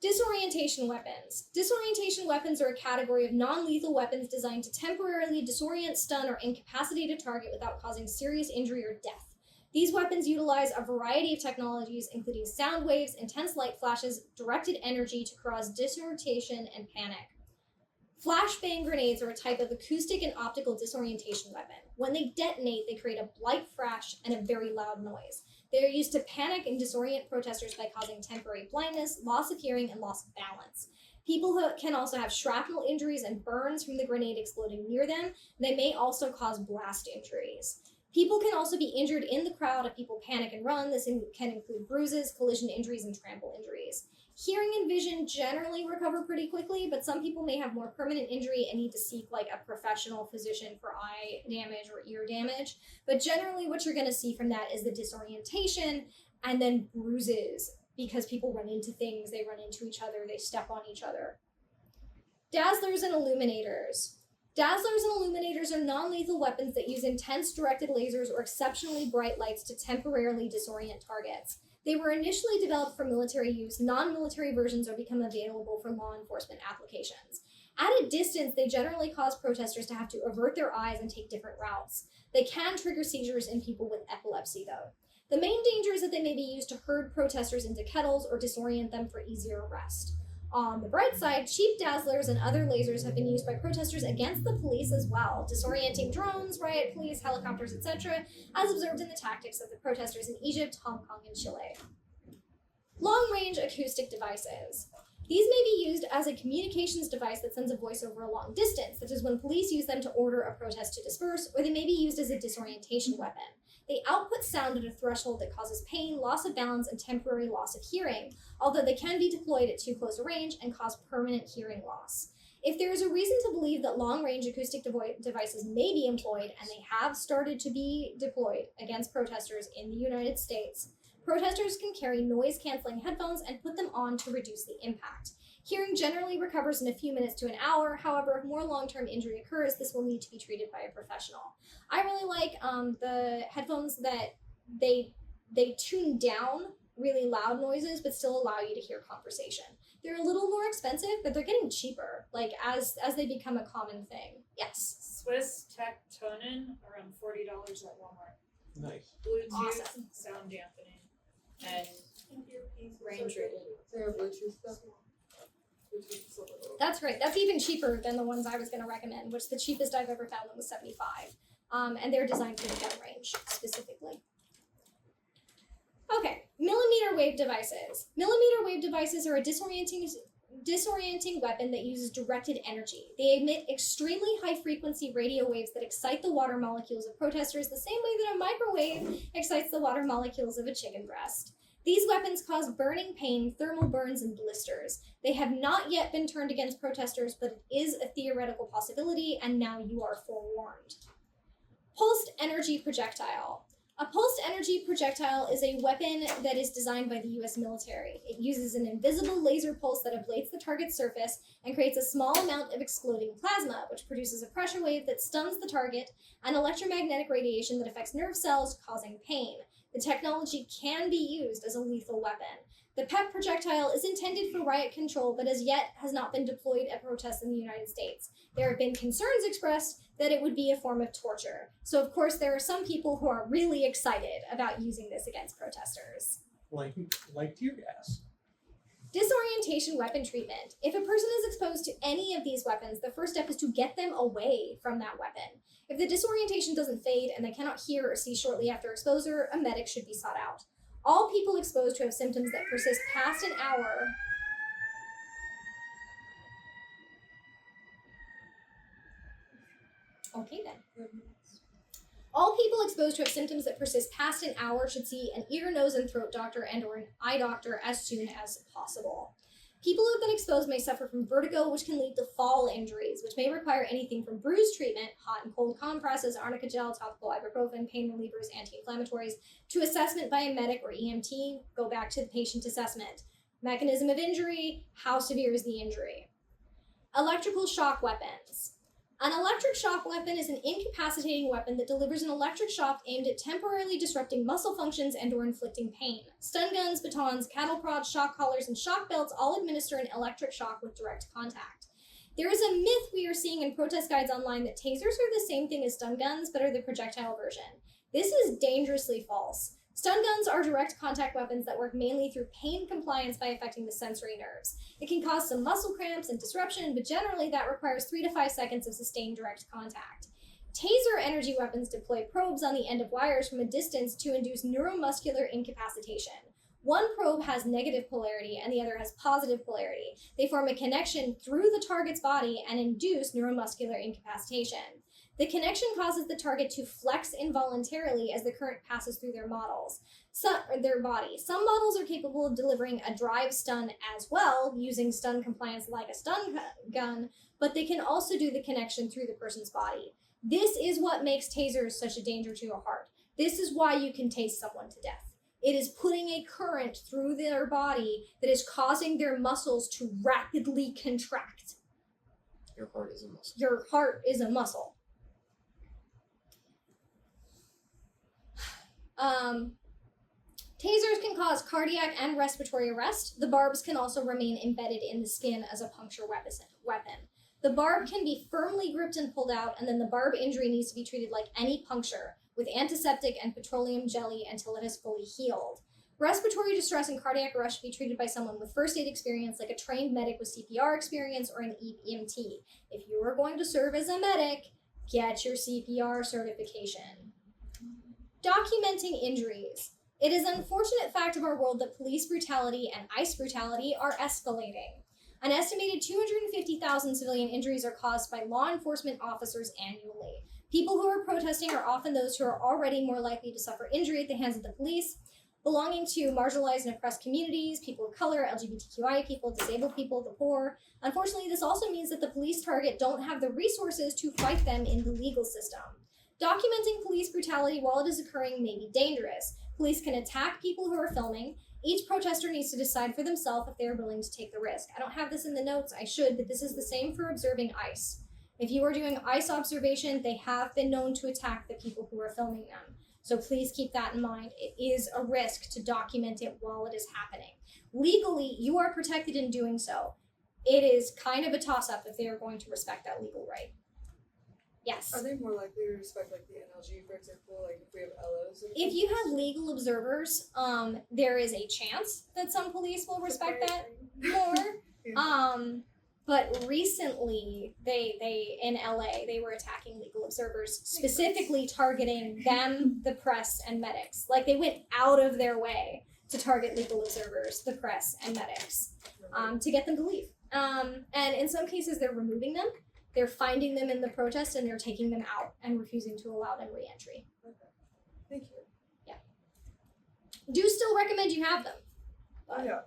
Disorientation weapons. Disorientation weapons are a category of non-lethal weapons designed to temporarily disorient, stun, or incapacitate a target without causing serious injury or death. These weapons utilize a variety of technologies, including sound waves, intense light flashes, directed energy to cause disorientation and panic. Flashbang grenades are a type of acoustic and optical disorientation weapon. When they detonate, they create a bright flash and a very loud noise. They are used to panic and disorient protesters by causing temporary blindness, loss of hearing, and loss of balance. People who can also have shrapnel injuries and burns from the grenade exploding near them. They may also cause blast injuries. People can also be injured in the crowd if people panic and run. This can include bruises, collision injuries, and trample injuries. Hearing and vision generally recover pretty quickly, but some people may have more permanent injury and need to seek like a professional physician for eye damage or ear damage. But generally what you're going to see from that is the disorientation and then bruises, because people run into things, they run into each other, they step on each other. Dazzlers and illuminators. Dazzlers and illuminators are non-lethal weapons that use intense directed lasers or exceptionally bright lights to temporarily disorient targets. They were initially developed for military use. Non-military versions are become available for law enforcement applications. At a distance, they generally cause protesters to have to avert their eyes and take different routes. They can trigger seizures in people with epilepsy, though. The main danger is that they may be used to herd protesters into kettles or disorient them for easier arrest. On the bright side, cheap dazzlers and other lasers have been used by protesters against the police as well, disorienting drones, riot police, helicopters, etc., as observed in the tactics of the protesters in Egypt, Hong Kong, and Chile. Long-range acoustic devices. These may be used as a communications device that sends a voice over a long distance, such as when police use them to order a protest to disperse, or they may be used as a disorientation weapon. They output sound at a threshold that causes pain, loss of balance, and temporary loss of hearing, although they can be deployed at too close a range and cause permanent hearing loss. If there is a reason to believe that long-range acoustic devices may be employed, and they have started to be deployed against protesters in the United States, protesters can carry noise-canceling headphones and put them on to reduce the impact. Hearing generally recovers in a few minutes to an hour. However, if more long-term injury occurs, this will need to be treated by a professional. I really like the headphones that they tune down really loud noises, but still allow you to hear conversation. They're a little more expensive, but they're getting cheaper, like as they become a common thing. Yes. Swiss Tectonin, around $40 at Walmart. Nice. Bluetooth, Awesome. sound dampening, and Earpieces range are rated. There are Bluetooth stuff. Bluetooth is a little. That's great. That's even cheaper than the ones I was going to recommend, which the cheapest I've ever found was $75. And they're designed for the gun range specifically. Okay, millimeter wave devices. Millimeter wave devices are a disorienting weapon that uses directed energy. They emit extremely high-frequency radio waves that excite the water molecules of protesters the same way that a microwave excites the water molecules of a chicken breast. These weapons cause burning pain, thermal burns, and blisters. They have not yet been turned against protesters, but it is a theoretical possibility, and now you are forewarned. Pulsed energy projectile. A pulsed energy projectile is a weapon that is designed by the US military. It uses an invisible laser pulse that ablates the target's surface and creates a small amount of exploding plasma, which produces a pressure wave that stuns the target and electromagnetic radiation that affects nerve cells, causing pain. The technology can be used as a lethal weapon. The PEP projectile is intended for riot control, but as yet has not been deployed at protests in the United States. There have been concerns expressed that it would be a form of torture. So, of course, there are some people who are really excited about using this against protesters. Like tear gas. Disorientation weapon treatment. If a person is exposed to any of these weapons, the first step is to get them away from that weapon. If the disorientation doesn't fade and they cannot hear or see shortly after exposure, a medic should be sought out. All people exposed who have symptoms that persist past an hour Okay then. All people exposed who have symptoms that persist past an hour should see an ear, nose, and throat doctor and or an eye doctor as soon as possible. People who have been exposed may suffer from vertigo, which can lead to fall injuries, which may require anything from bruise treatment, hot and cold compresses, arnica gel, topical ibuprofen, pain relievers, anti-inflammatories, to assessment by a medic or EMT. Go back to the patient assessment. Mechanism of injury, how severe is the injury? Electrical shock weapons. An electric shock weapon is an incapacitating weapon that delivers an electric shock aimed at temporarily disrupting muscle functions and or inflicting pain. Stun guns, batons, cattle prods, shock collars, and shock belts all administer an electric shock with direct contact. There is a myth we are seeing in protest guides online that tasers are the same thing as stun guns, but are the projectile version. This is dangerously false. Stun guns are direct contact weapons that work mainly through pain compliance by affecting the sensory nerves. It can cause some muscle cramps and disruption, but generally that requires 3 to 5 seconds of sustained direct contact. Taser energy weapons deploy probes on the end of wires from a distance to induce neuromuscular incapacitation. One probe has negative polarity and the other has positive polarity. They form a connection through the target's body and induce neuromuscular incapacitation. The connection causes the target to flex involuntarily as the current passes through their body. Some models are capable of delivering a drive stun as well, using stun compliance like a stun gun, but they can also do the connection through the person's body. This is what makes tasers such a danger to your heart. This is why you can tase someone to death. It is putting a current through their body that is causing their muscles to rapidly contract. Your heart is a muscle. Your heart is a muscle. Tasers can cause cardiac and respiratory arrest. The barbs can also remain embedded in the skin as a puncture weapon. The barb can be firmly gripped and pulled out, and then the barb injury needs to be treated like any puncture with antiseptic and petroleum jelly until it has fully healed. Respiratory distress and cardiac arrest should be treated by someone with first aid experience, like a trained medic with CPR experience or an EMT. If you are going to serve as a medic, get your CPR certification. Documenting injuries. It is an unfortunate fact of our world that police brutality and ICE brutality are escalating. An estimated 250,000 civilian injuries are caused by law enforcement officers annually. People who are protesting are often those who are already more likely to suffer injury at the hands of the police, belonging to marginalized and oppressed communities, people of color, LGBTQI people, disabled people, the poor. Unfortunately, this also means that the police target don't have the resources to fight them in the legal system. Documenting police brutality while it is occurring may be dangerous. Police can attack people who are filming. Each protester needs to decide for themselves if they are willing to take the risk. I don't have this in the notes, I should, but this is the same for observing ICE. If you are doing ICE observation, they have been known to attack the people who are filming them. So please keep that in mind. It is a risk to document it while it is happening. Legally, you are protected in doing so. It is kind of a toss-up if they are going to respect that legal right. Yes. Are they more likely to respect like the NLG, for example, like if we have LOs? If you have legal observers, there is a chance that some police will respect that more. But recently, they in LA, they were attacking legal observers, specifically targeting them, the press, and medics. Like, they went out of their way to target legal observers, the press, and medics, to get them to leave. And in some cases, they're removing them. They're finding them in the protest, and they're taking them out and refusing to allow them re-entry. Okay. Thank you. Do still recommend you have them. Oh, yeah.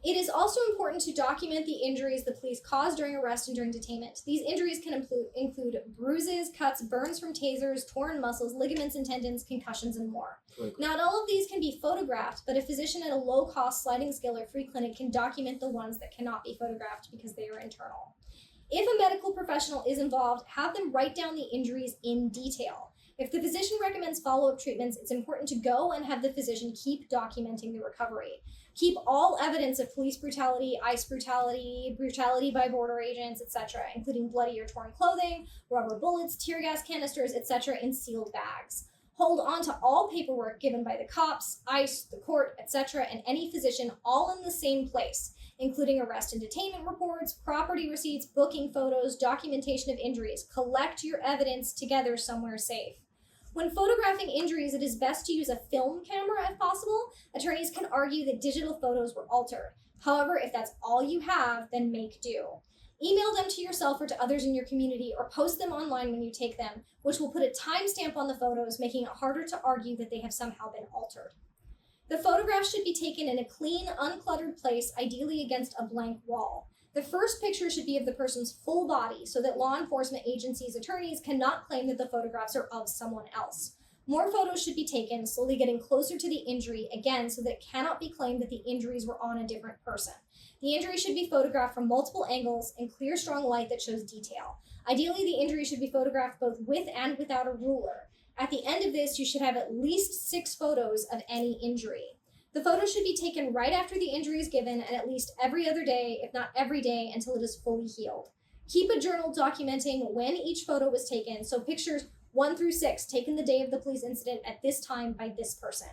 It is also important to document the injuries the police cause during arrest and during detainment. These injuries can include bruises, cuts, burns from tasers, torn muscles, ligaments and tendons, concussions, and more. Not all of these can be photographed, but a physician at a low-cost sliding scale or free clinic can document the ones that cannot be photographed because they are internal. If a medical professional is involved, have them write down the injuries in detail. If the physician recommends follow-up treatments, it's important to go and have the physician keep documenting the recovery. Keep all evidence of police brutality, ICE brutality, brutality by border agents, etc., including bloody or torn clothing, rubber bullets, tear gas canisters, etc., in sealed bags. Hold on to all paperwork given by the cops, ICE, the court, etc., and any physician all in the same place, including arrest and detainment reports, property receipts, booking photos, documentation of injuries. Collect your evidence together somewhere safe. When photographing injuries, it is best to use a film camera if possible. Attorneys can argue that digital photos were altered. However, if that's all you have, then make do. Email them to yourself or to others in your community, or post them online when you take them, which will put a timestamp on the photos, making it harder to argue that they have somehow been altered. The photographs should be taken in a clean, uncluttered place, ideally against a blank wall. The first picture should be of the person's full body so that law enforcement agencies' attorneys cannot claim that the photographs are of someone else. More photos should be taken, slowly getting closer to the injury, again, so that it cannot be claimed that the injuries were on a different person. The injury should be photographed from multiple angles in clear, strong light that shows detail. Ideally, the injury should be photographed both with and without a ruler. At the end of this, you should have at least 6 photos of any injury. The photo should be taken right after the injury is given and at least every other day, if not every day, until it is fully healed. Keep a journal documenting when each photo was taken, so pictures 1 through 6 taken the day of the police incident at this time by this person.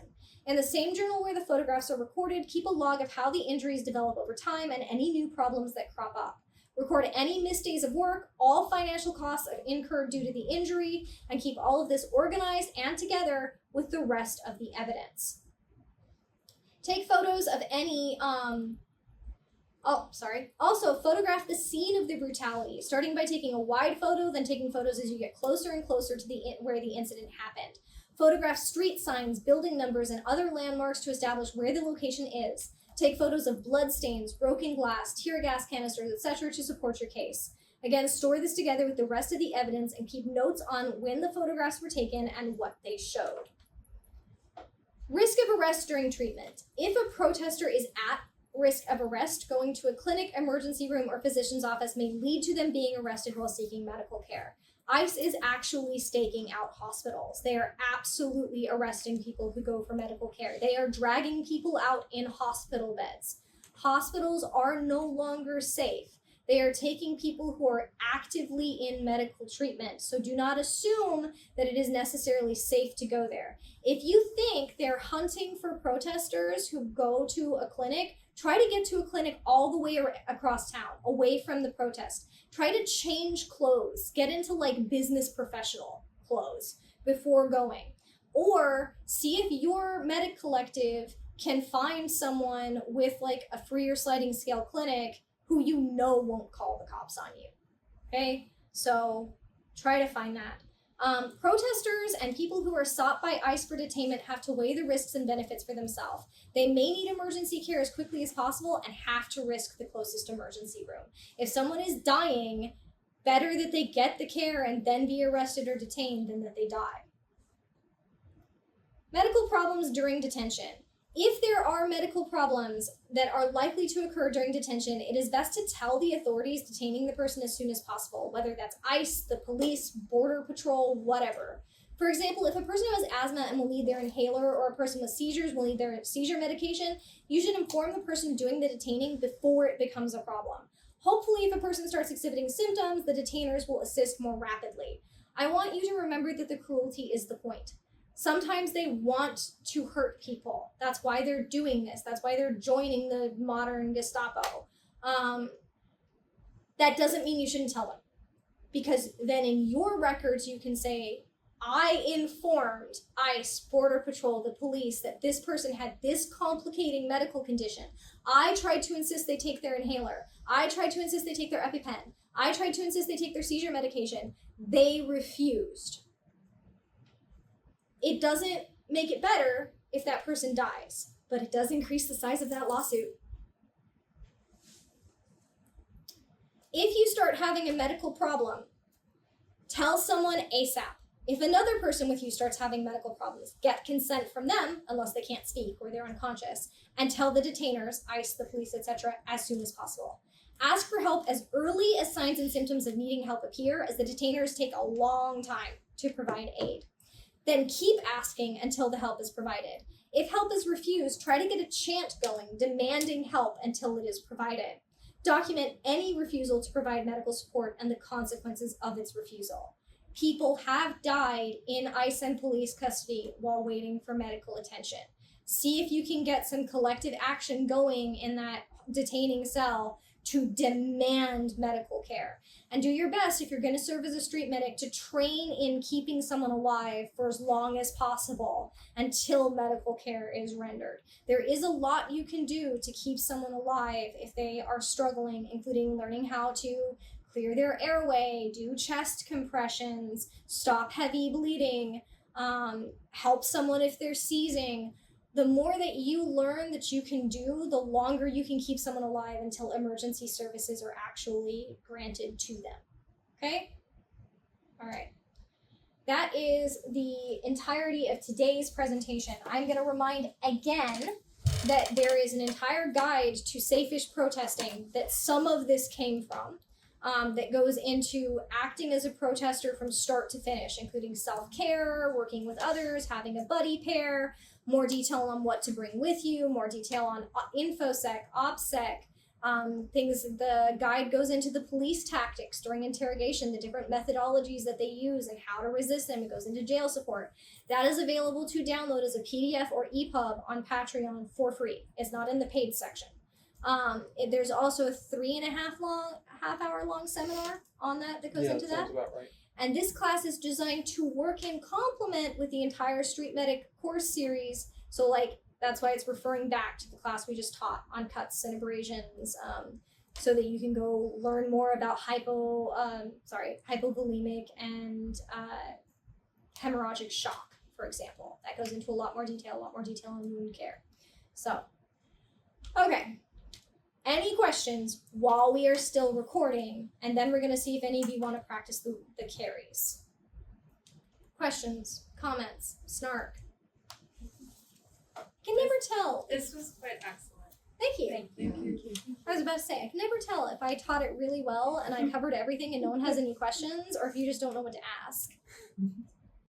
In the same journal where the photographs are recorded, keep a log of how the injuries develop over time and any new problems that crop up. Record any missed days of work, all financial costs incurred due to the injury, and keep all of this organized and together with the rest of the evidence. Take photos of any, Also, photograph the scene of the brutality, starting by taking a wide photo, then taking photos as you get closer and closer to where the incident happened. Photograph street signs, building numbers, and other landmarks to establish where the location is. Take photos of bloodstains, broken glass, tear gas canisters, etc. to support your case. Again, store this together with the rest of the evidence and keep notes on when the photographs were taken and what they showed. Risk of arrest during treatment. If a protester is at risk of arrest, going to a clinic, emergency room, or physician's office may lead to them being arrested while seeking medical care. ICE is actually staking out hospitals. They are absolutely arresting people who go for medical care. They are dragging people out in hospital beds. Hospitals are no longer safe. They are taking people who are actively in medical treatment. So do not assume that it is necessarily safe to go there. If you think they're hunting for protesters who go to a clinic, try to get to a clinic all the way across town, away from the protest. Try to change clothes, get into like business professional clothes before going. Or see if your medic collective can find someone with like a freer sliding scale clinic who you know won't call the cops on you. Okay? So try to find that. Protesters and people who are sought by ICE for detainment have to weigh the risks and benefits for themselves. They may need emergency care as quickly as possible and have to risk the closest emergency room. If someone is dying, better that they get the care and then be arrested or detained than that they die. Medical problems during detention. If there are medical problems that are likely to occur during detention, it is best to tell the authorities detaining the person as soon as possible, whether that's ICE, the police, border patrol, whatever. For example, if a person who has asthma and will need their inhaler, or a person with seizures will need their seizure medication, you should inform the person doing the detaining before it becomes a problem. Hopefully, if a person starts exhibiting symptoms, the detainers will assist more rapidly. I want you to remember that the cruelty is the point. Sometimes they want to hurt people. That's why they're doing this. That's why they're joining the modern Gestapo. That doesn't mean you shouldn't tell them. Because then in your records, you can say, I informed ICE, Border Patrol, the police, that this person had this complicating medical condition. I tried to insist they take their inhaler. I tried to insist they take their EpiPen. I tried to insist they take their seizure medication. They refused. It doesn't make it better if that person dies, but it does increase the size of that lawsuit. If you start having a medical problem, tell someone ASAP. If another person with you starts having medical problems, get consent from them, unless they can't speak or they're unconscious, and tell the detainers, ICE, the police, etc., as soon as possible. Ask for help as early as signs and symptoms of needing help appear, as the detainers take a long time to provide aid. Then keep asking until the help is provided. If help is refused, try to get a chant going, demanding help until it is provided. Document any refusal to provide medical support and the consequences of its refusal. People have died in ICE and police custody while waiting for medical attention. See if you can get some collective action going in that detaining cell to demand medical care. And do your best, if you're going to serve as a street medic, to train in keeping someone alive for as long as possible until medical care is rendered. There is a lot you can do to keep someone alive if they are struggling, including learning how to clear their airway, do chest compressions, stop heavy bleeding, help someone if they're seizing. The more that you learn that you can do, the longer you can keep someone alive until emergency services are actually granted to them. Okay? All right. That is the entirety of today's presentation. I'm going to remind again that there is an entire guide to safe-ish protesting that some of this came from. That goes into acting as a protester from start to finish, including self-care, working with others, having a buddy pair, more detail on what to bring with you, more detail on InfoSec, OPSEC, things. The guide goes into the police tactics during interrogation, the different methodologies that they use and how to resist them. It goes into jail support. That is available to download as a PDF or EPUB on Patreon for free. It's not in the paid section. There's also a 3.5 hour long seminar on that goes into that. About right. And this class is designed to work in complement with the entire Street Medic course series. So like, that's why it's referring back to the class we just taught on cuts and abrasions, so that you can go learn more about hypovolemic and hemorrhagic shock, for example. That goes into a lot more detail on wound care. So, okay. Any questions while we are still recording, and then we're going to see if any of you want to practice the carries. Questions, comments, snark. Can never tell. This was quite excellent. Thank you. Thank you. about to say, I can never tell if I taught it really well and I covered everything and no one has any questions, or if you just don't know what to ask.